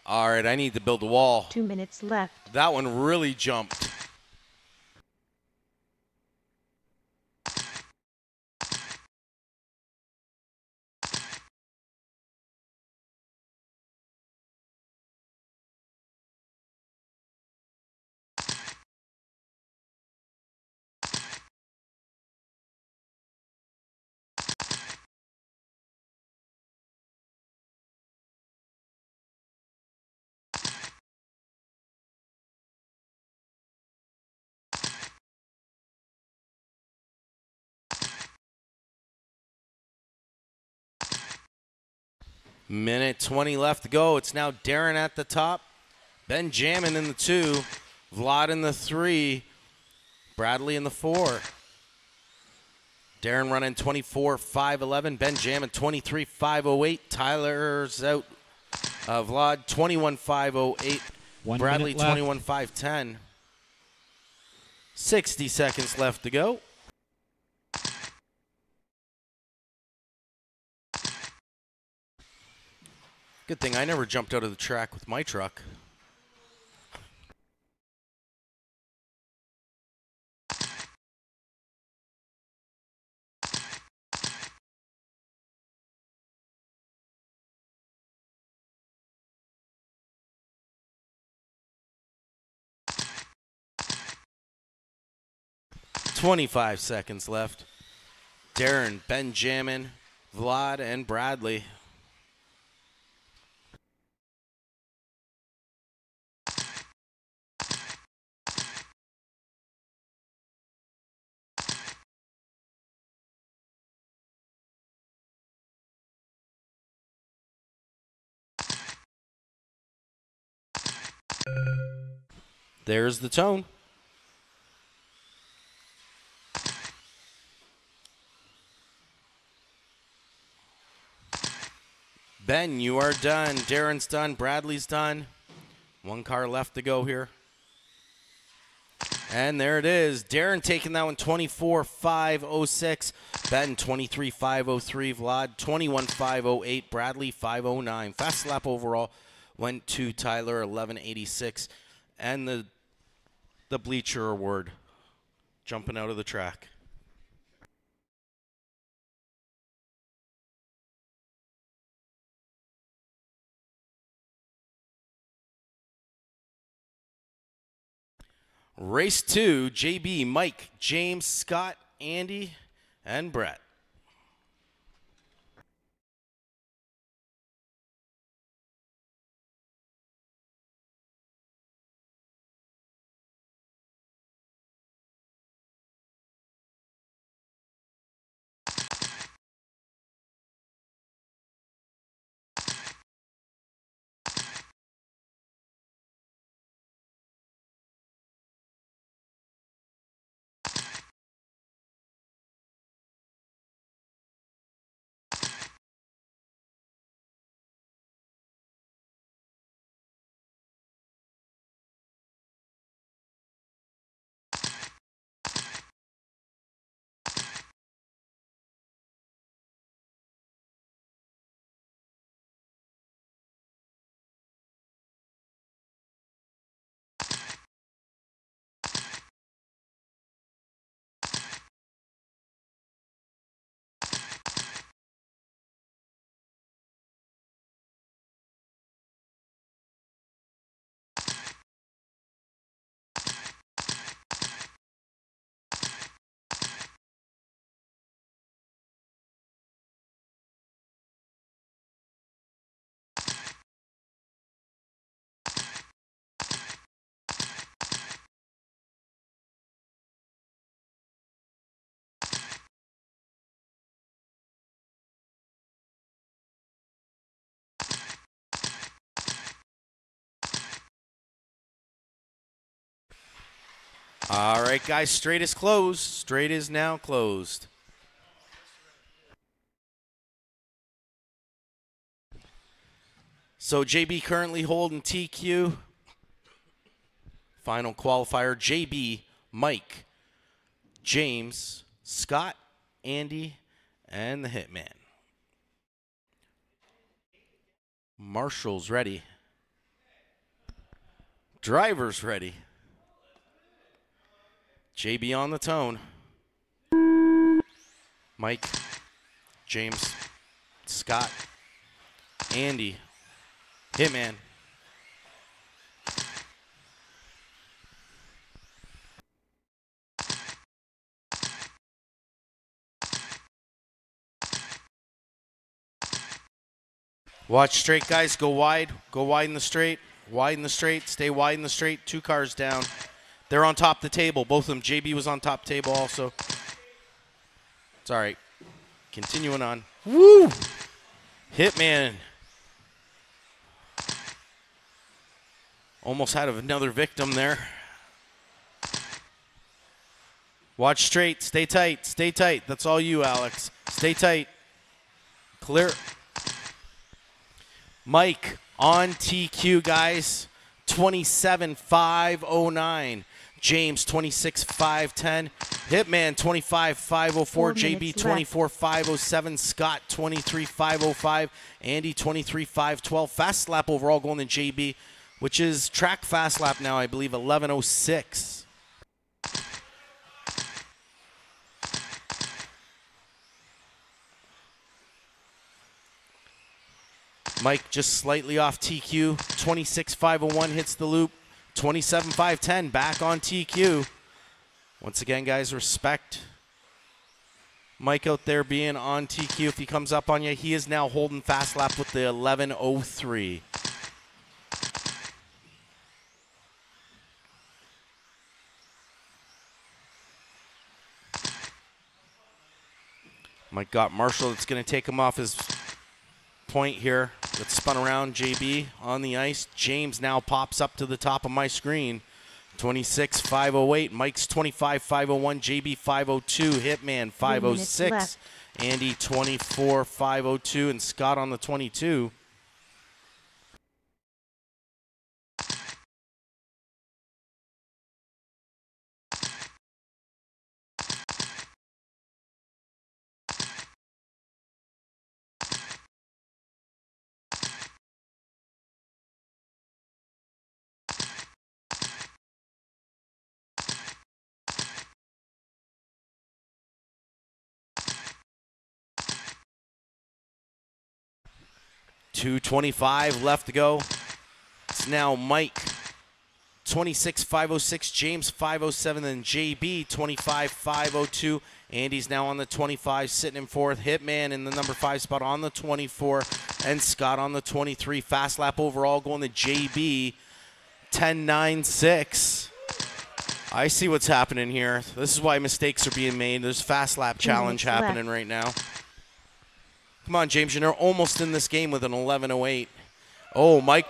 All right, I need to build a wall. 2 minutes left. That one really jumped. Minute 20 left to go. It's now Darren at the top. Ben Jamin in the 2. Vlad in the 3. Bradley in the 4. Darren running 24, 511. Ben Jamin 23, 508. Tyler's out. Vlad 21, 508. 1 Bradley minute left. 21, 510. 60 seconds left to go. Good thing I never jumped out of the track with my truck. .25 seconds left. Darren, Benjamin, Vlad, and Bradley. There's the tone. Ben, you are done. Darren's done. Bradley's done. One car left to go here. And there it is. Darren taking that one 24-506. Ben 23-503. Vlad 21-508. Bradley 509. Fast lap overall went to Tyler 1186. And the Bleacher Award jumping out of the track. Race 2, JB, Mike, James, Scott, Andy, and Brett. All right, guys, straight is closed. Straight is now closed. So JB currently holding TQ. Final qualifier, JB, Mike, James, Scott, Andy, and the Hitman. Marshall's ready. Driver's ready. JB on the tone. Mike, James, Scott, Andy, Hitman. Watch straight, guys. Go wide. Go wide in the straight. Wide in the straight. Stay wide in the straight. 2 cars down. They're on top of the table. Both of them. JB was on top table also. It's all right. Continuing on. Woo! Hitman. Almost had another victim there. Watch straight. Stay tight. Stay tight. That's all you, Alex. Stay tight. Clear. Mike on TQ, guys. 27,509. James 26,510. Hitman 25,504. JB 24,507. Scott 23,505. Andy 23,512. Fast lap overall going to JB, which is track fast lap now, I believe, 11:06. Mike just slightly off TQ. 26,501 hits the loop. 27,510 back on TQ. Once again, guys, respect Mike out there being on TQ. If he comes up on you, he is now holding fast lap with the 11:03. Mike got Marshall. That's going to take him off his point here. Let's spun around. JB on the ice. James now pops up to the top of my screen. 26,508. Mike's 25,501. JB 502. Hitman 506. Andy 24,502. And Scott on the 22. .225 left to go. It's now Mike 26,506, James 507, then JB 25,502. Andy's now on the 25, sitting in fourth. Hitman in the number 5 spot on the 24, and Scott on the 23. Fast lap overall going to JB 10.96. I see what's happening here. This is why mistakes are being made. There's fast lap challenge happening right now. Come on, James, you're almost in this game with an 11:08. Oh, Mike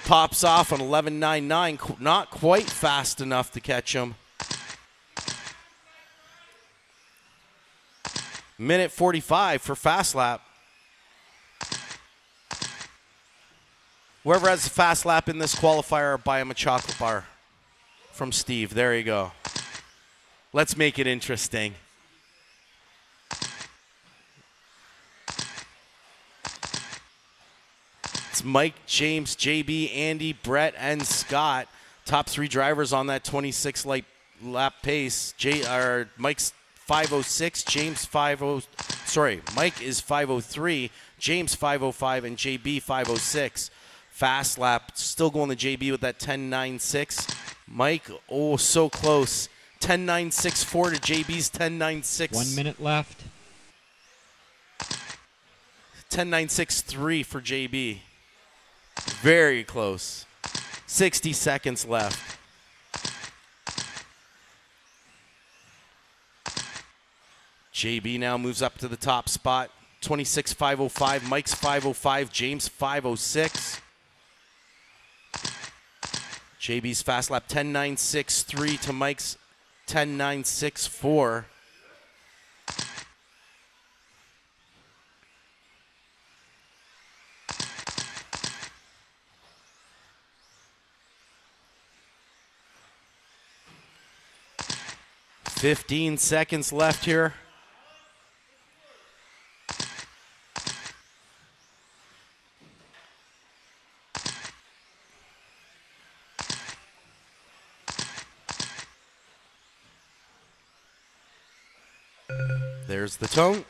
pops off an 11.99. Not quite fast enough to catch him. Minute 45 for fast lap. Whoever has a fast lap in this qualifier, buy him a chocolate bar from Steve. There you go. Let's make it interesting. It's Mike, James, JB, Andy, Brett, and Scott. Top 3 drivers on that 26 lap pace. Mike's 506, James 50. Sorry, Mike is 503, James 505, and JB 506. Fast lap, still going to JB with that 10.96. Mike, oh, so close. 10.964 to JB's 10.96. 1 minute left. 10.963 for JB. Very close. 60 seconds left. JB now moves up to the top spot. 26,505. Mike's 505. James 506. JB's fast lap 10.963 to Mike's 10.964. "15 seconds left here." There's the tone.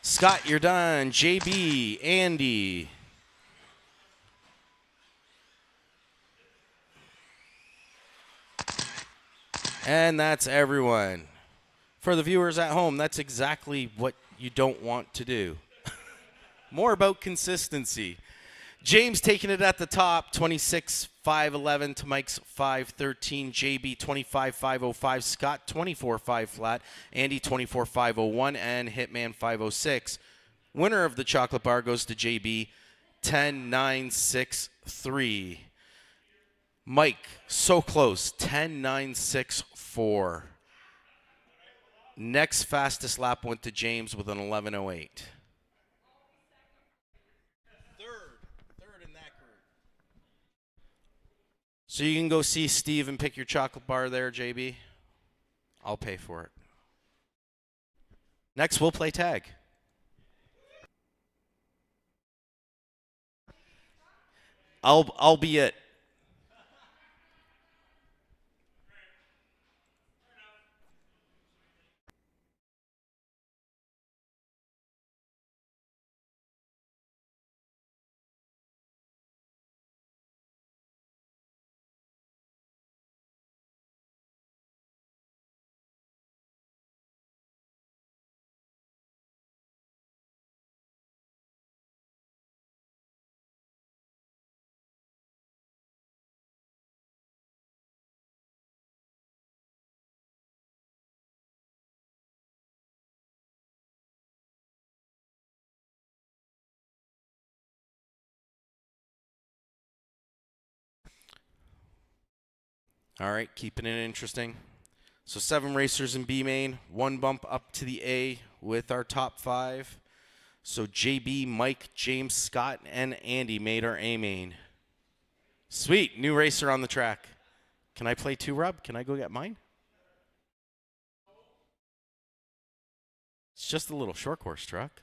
Scott, you're done. JB, Andy. And that's everyone. For the viewers at home, that's exactly what you don't want to do. More about consistency. James taking it at the top, 26.511 to Mike's 5.13. JB 25.505. Scott 24.5 flat. Andy 24.501 and Hitman 506. Winner of the chocolate bar goes to JB 10.963. Mike, so close, 10.964. Next fastest lap went to James with an 11.08. Third in that group. So you can go see Steve and pick your chocolate bar there, JB. I'll pay for it. Next, we'll play tag. I'll be it. All right, keeping it interesting. So 7 racers in B main, 1 bump up to the A with our top 5. So JB, Mike, James, Scott, and Andy made our A main. Sweet, new racer on the track. Can I play 2-rub? Can I go get mine? It's just a little short course truck.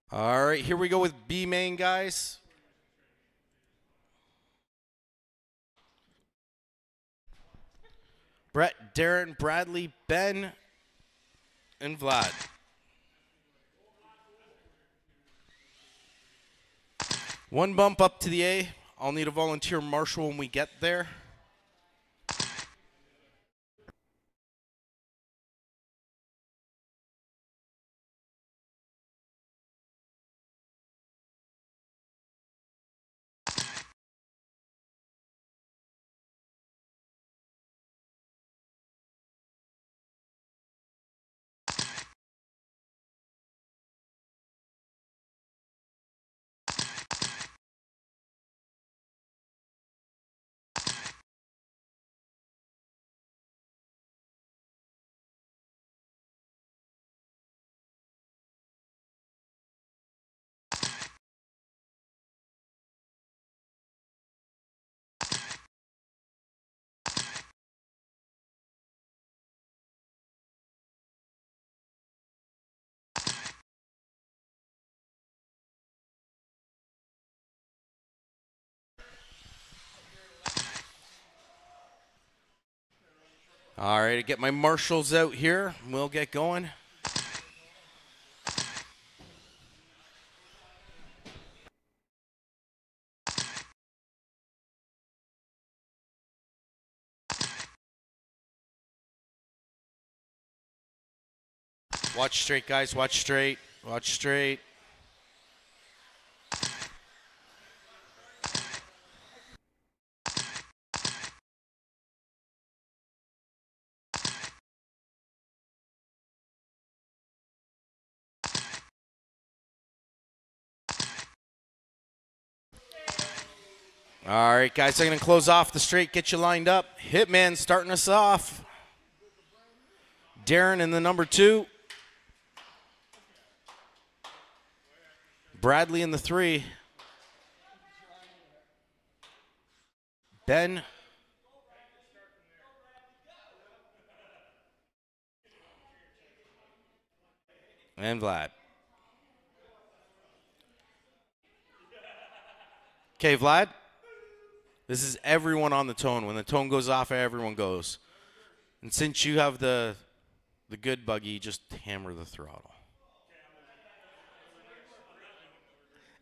All right, here we go with B main, guys. Brett, Darren, Bradley, Ben, and Vlad. One bump up to the A. I'll need a volunteer marshal when we get there. All right, get my marshals out here. We'll get going. Watch straight, guys. Watch straight. Watch straight. All right, guys, I'm going to close off the straight, get you lined up. Hitman starting us off. Darren in the number 2. Bradley in the 3. Ben. And Vlad. Okay, Vlad. This is everyone on the tone. When the tone goes off, everyone goes. And since you have the good buggy, just hammer the throttle.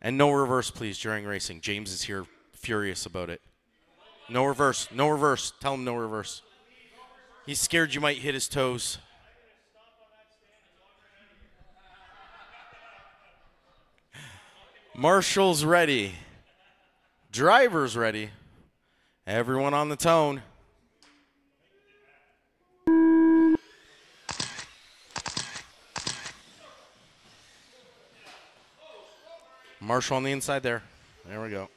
And no reverse, please, during racing. James is here furious about it. No reverse. No reverse. Tell him no reverse. He's scared you might hit his toes. Marshall's ready. Driver's ready. Everyone on the tone. Marshall on the inside there. There we go.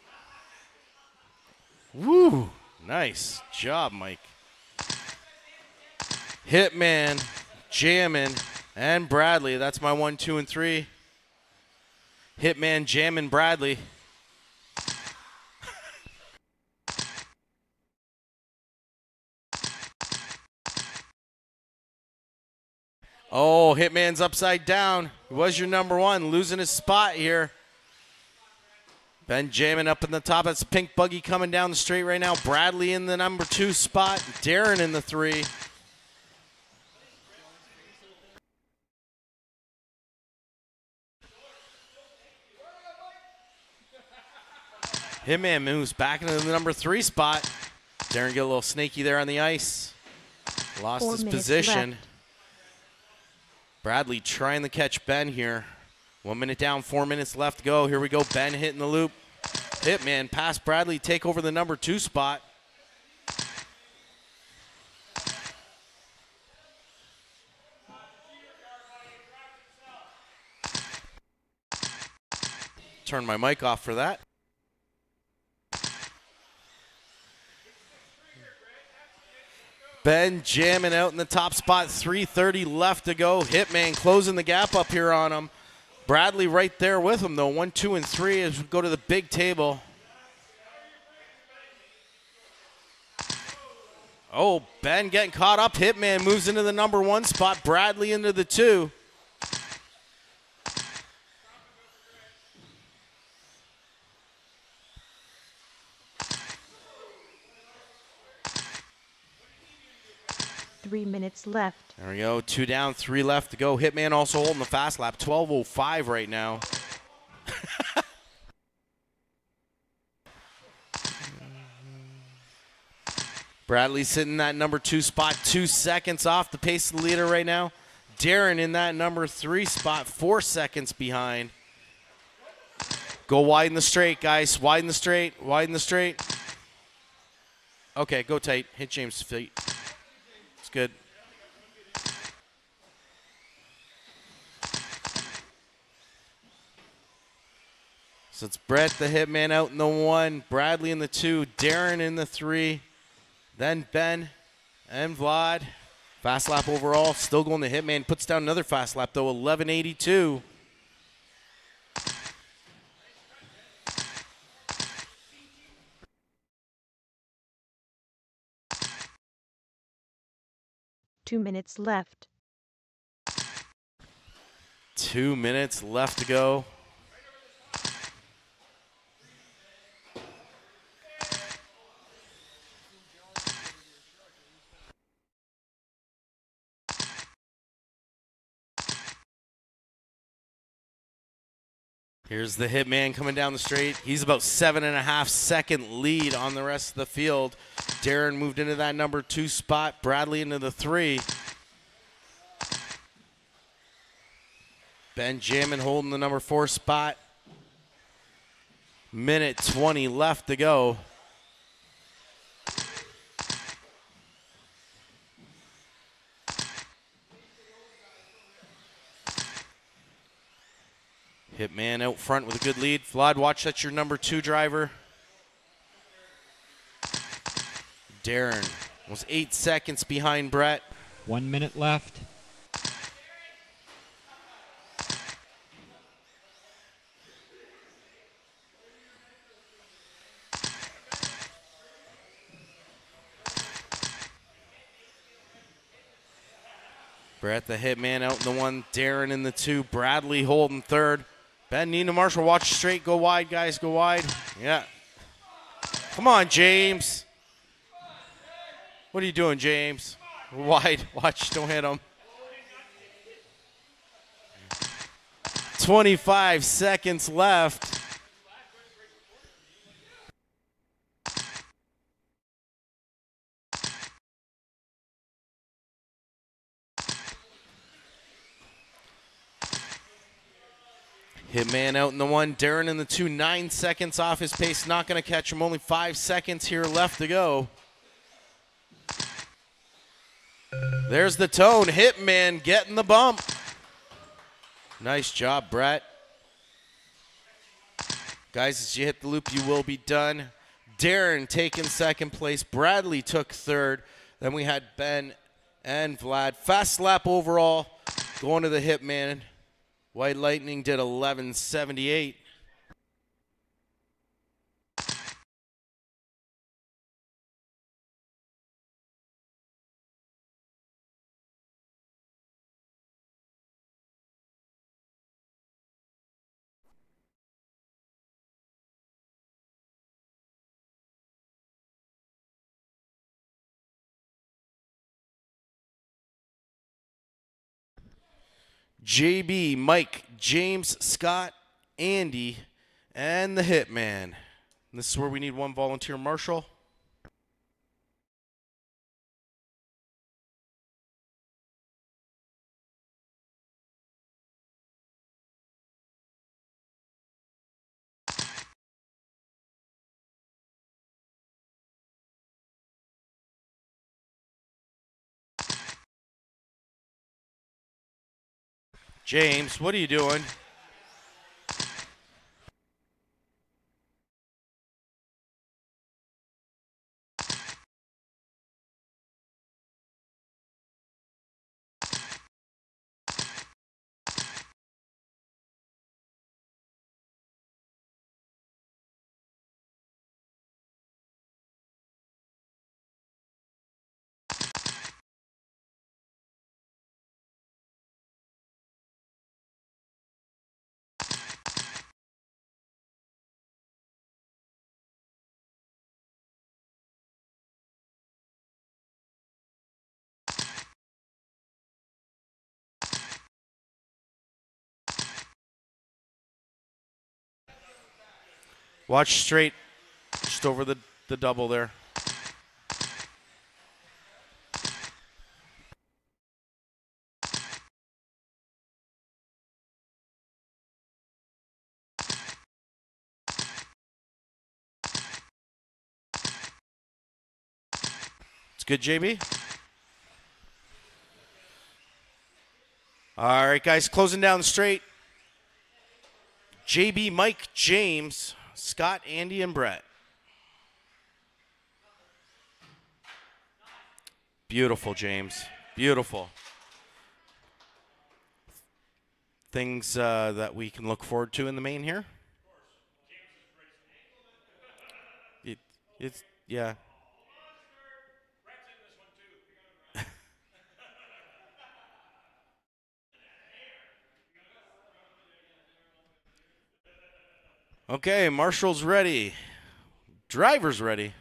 Woo! Nice job, Mike. Hitman, jamming, and Bradley. That's my 1, 2, and 3. Hitman, jamming, Bradley. Oh, Hitman's upside down. He was your number 1, losing his spot here. Ben jamming up in the top. That's pink buggy coming down the straight right now. Bradley in the number 2 spot. Darren in the 3. Hitman moves back into the number 3 spot. Darren get a little snaky there on the ice. Lost his position. Left. Bradley trying to catch Ben here. 1 minute down, 4 minutes left to go. Here we go, Ben hitting the loop. Hitman past Bradley, take over the number 2 spot. Turn my mic off for that. Ben jamming out in the top spot, 3:30 left to go. Hitman closing the gap up here on him. Bradley right there with him, though. 1, 2, and 3 as we go to the big table. Oh, Ben getting caught up. Hitman moves into the number 1 spot. Bradley into the 2. 3 minutes left. There we go. 2 down, 3 left to go. Hitman also holding the fast lap. 12:05 right now. Bradley sitting in that number 2 spot, 2 seconds off the pace of the leader right now. Darren in that number 3 spot, 4 seconds behind. Go wide in the straight, guys. Widen the straight. Widen the straight. Okay, go tight. Hit James' feet. It's good. So it's Brett, the Hitman, out in the 1. Bradley in the 2. Darren in the 3. Then Ben and Vlad. Fast lap overall. Still going the Hitman. Puts down another fast lap, though. 11:82. Two minutes left. 2 minutes left to go. Here's the Hitman coming down the straight. He's about 7.5 second lead on the rest of the field. Darren moved into that number 2 spot. Bradley into the 3. Benjamin holding the number 4 spot. Minute 20 left to go. Hitman out front with a good lead. Vlad, watch, that's your number 2 driver. Darren was 8 seconds behind Brett. 1 minute left. Brett, the Hitman, out in the 1. Darren in the 2. Bradley holding 3rd. Ben, Nina Marshall, watch straight. Go wide, guys. Go wide. Yeah. Come on, James. What are you doing, James? Wide. Watch. Don't hit him. 25 seconds left. Hitman out in the 1, Darren in the 2, 9 seconds off his pace. Not going to catch him. Only 5 seconds here left to go. There's the tone. Hitman getting the bump. Nice job, Brett. Guys, as you hit the loop, you will be done. Darren taking 2nd place. Bradley took 3rd. Then we had Ben and Vlad. Fast lap overall going to the Hitman. White Lightning did 11:78. JB, Mike, James, Scott, Andy, and the Hitman. And this is where we need 1 volunteer marshal. James, what are you doing? Watch straight, just over the double there. It's good, JB. All right, guys, closing down straight. JB, Mike, James, Scott, Andy, and Brett. Beautiful, James. Beautiful. Things that we can look forward to in the main here? It's yeah. Okay, Marshall's ready. Driver's ready.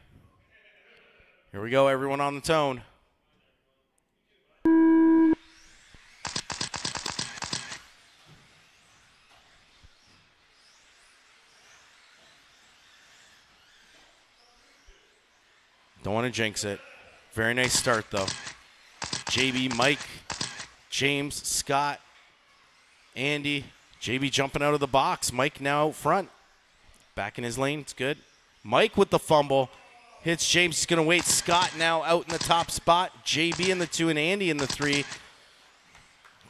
Here we go, everyone on the tone. Don't want to jinx it. Very nice start, though. JB, Mike, James, Scott, Andy. JB jumping out of the box. Mike now out front. Back in his lane. It's good. Mike with the fumble. Hits James. He's going to wait. Scott now out in the top spot. JB in the 2 and Andy in the 3.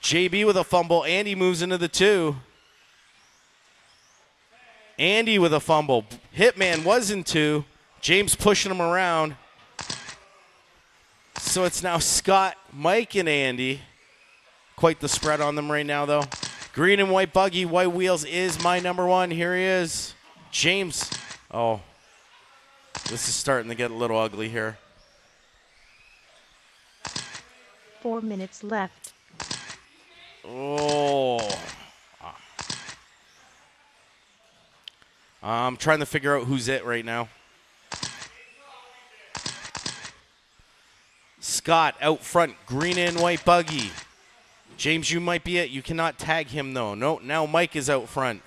JB with a fumble. Andy moves into the 2. Andy with a fumble. Hitman was in 2. James pushing him around. So it's now Scott, Mike, and Andy. Quite the spread on them right now, though. Green and white buggy, white wheels is my number 1. Here he is. James. Oh, this is starting to get a little ugly here. 4 minutes left. Oh. I'm trying to figure out who's it right now. Scott out front, green and white buggy. James, you might be it. You cannot tag him, though. No, now Mike is out front.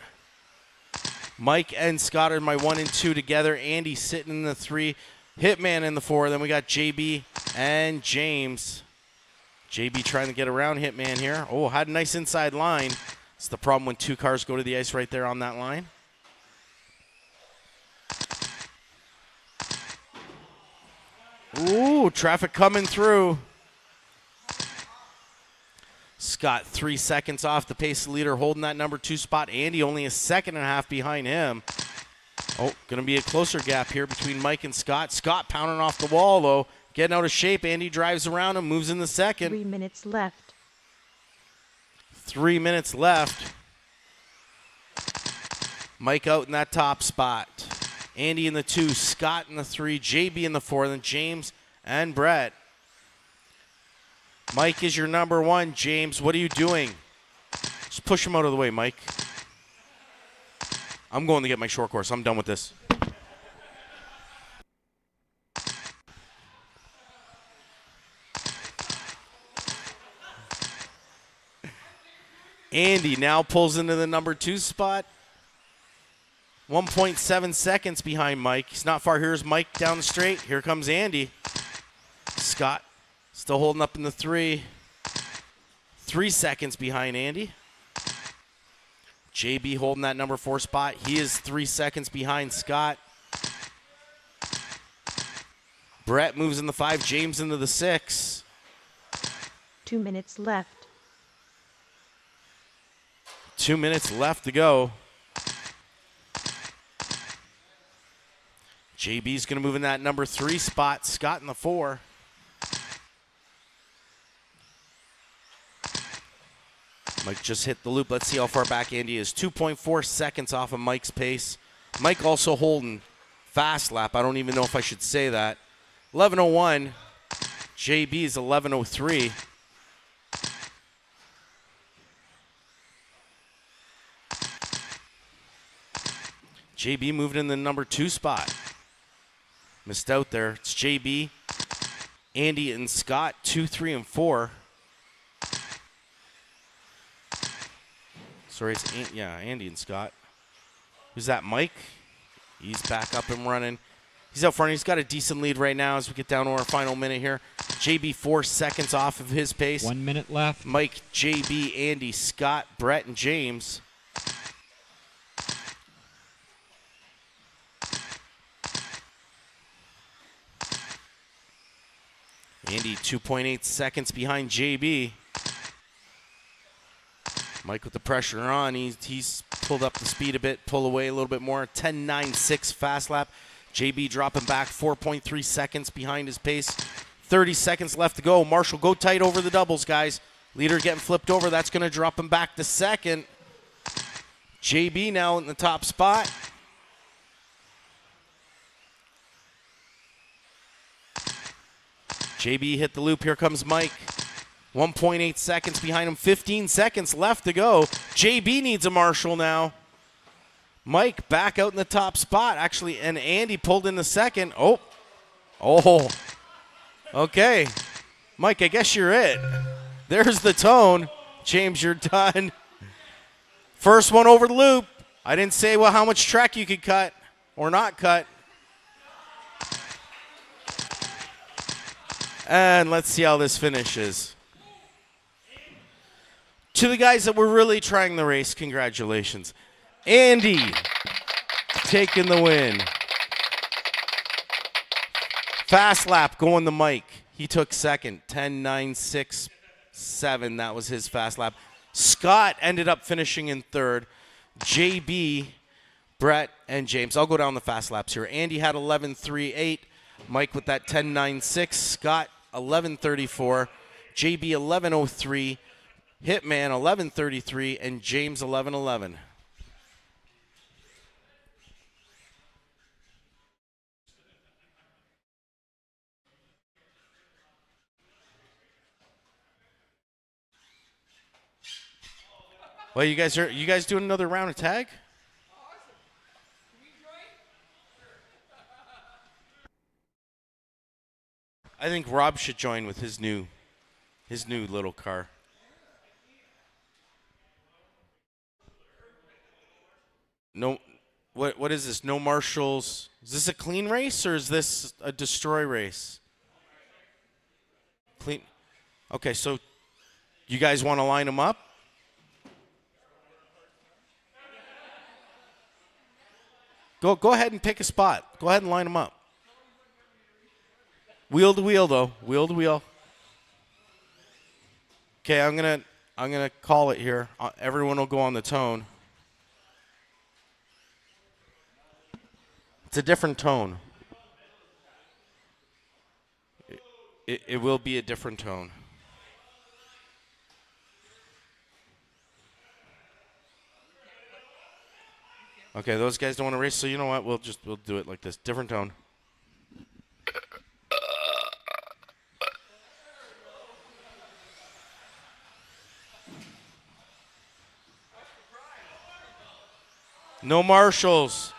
Mike and Scott are my 1 and 2 together. Andy sitting in the 3. Hitman in the 4. Then we got JB and James. JB trying to get around Hitman here. Oh, had a nice inside line. It's the problem when 2 cars go to the ice right there on that line. Ooh, traffic coming through. Scott 3 seconds off the pace leader, holding that number 2 spot. Andy only a 1.5 seconds behind him. Oh, going to be a closer gap here between Mike and Scott. Scott pounding off the wall, though. Getting out of shape. Andy drives around him, moves in the 2nd. 3 minutes left. 3 minutes left. Mike out in that top spot. Andy in the 2, Scott in the 3, JB in the 4, then James and Brett. Mike is your number 1. James, what are you doing? Just push him out of the way, Mike. I'm going to get my short course. I'm done with this. Andy now pulls into the number 2 spot. 1.7 seconds behind Mike. He's not far. Here's Mike down the straight. Here comes Andy. Scott still holding up in the 3. 3 seconds behind Andy. JB holding that number 4 spot. He is 3 seconds behind Scott. Brett moves in the 5. James into the 6. 2 minutes left. 2 minutes left to go. JB's going to move in that number 3 spot. Scott in the 4. Mike just hit the loop. Let's see how far back Andy is. 2.4 seconds off of Mike's pace. Mike also holding fast lap. I don't even know if I should say that. 11:01. JB's 11:03. JB moved in the number 2 spot. Missed out there. It's JB, Andy, and Scott, 2, 3, and 4. Sorry, it's Andy and Scott. Who's that, Mike? He's back up and running. He's out front. He's got a decent lead right now as we get down to our final minute here. JB 4 seconds off of his pace. 1 minute left. Mike, JB, Andy, Scott, Brett, and James. Andy 2.8 seconds behind JB. Mike with the pressure on. He's pulled up the speed a bit, pull away a little bit more. 10.96 fast lap. JB dropping back 4.3 seconds behind his pace. 30 seconds left to go. Marshall, go tight over the doubles, guys. Leader getting flipped over. That's going to drop him back to second. JB now in the top spot. JB hit the loop. Here comes Mike. 1.8 seconds behind him. 15 seconds left to go. JB needs a Marshall now. Mike back out in the top spot, actually, and Andy pulled in the second. Oh. Okay. Mike, I guess you're it. There's the tone. James, you're done. First one over the loop. I didn't say how much track you could cut or not cut. And let's see how this finishes. To the guys that were really trying the race, congratulations. Andy taking the win. Fast lap going to Mike. He took second, 10.967. That was his fast lap. Scott ended up finishing in third. JB, Brett, and James. I'll go down the fast laps here. Andy had 11.38. Mike with that 10.96. Scott, 11.34. JB, 11.03. Hitman, 11.33. And James, 11.11. Well, you guys doing another round of tag? I think Rob should join with his new little car. No, what is this? No marshals. Is this a clean race or is this a destroy race? Clean. Okay, so you guys want to line them up? Go ahead and pick a spot. Go ahead and line them up. Wheel to wheel, though. Wheel to wheel. Okay, I'm gonna call it here. Everyone will go on the tone. It's a different tone. It will be a different tone. Okay, those guys don't want to race, so you know what? We'll do it like this. Different tone. No marshals.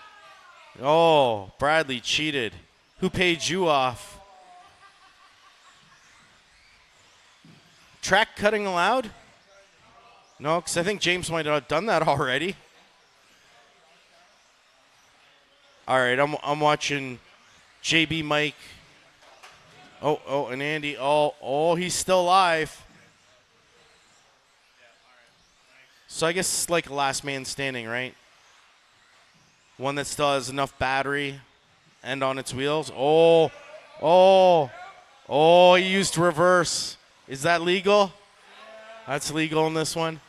Oh, Bradley cheated. Who paid you off? Track cutting allowed? No, because I think James might have done that already. All right, I'm watching JB, Mike. Oh, and Andy. Oh, he's still alive. So I guess it's like a last man standing, right? One that still has enough battery and on its wheels. Oh, he used reverse. Is that legal? That's legal in this one.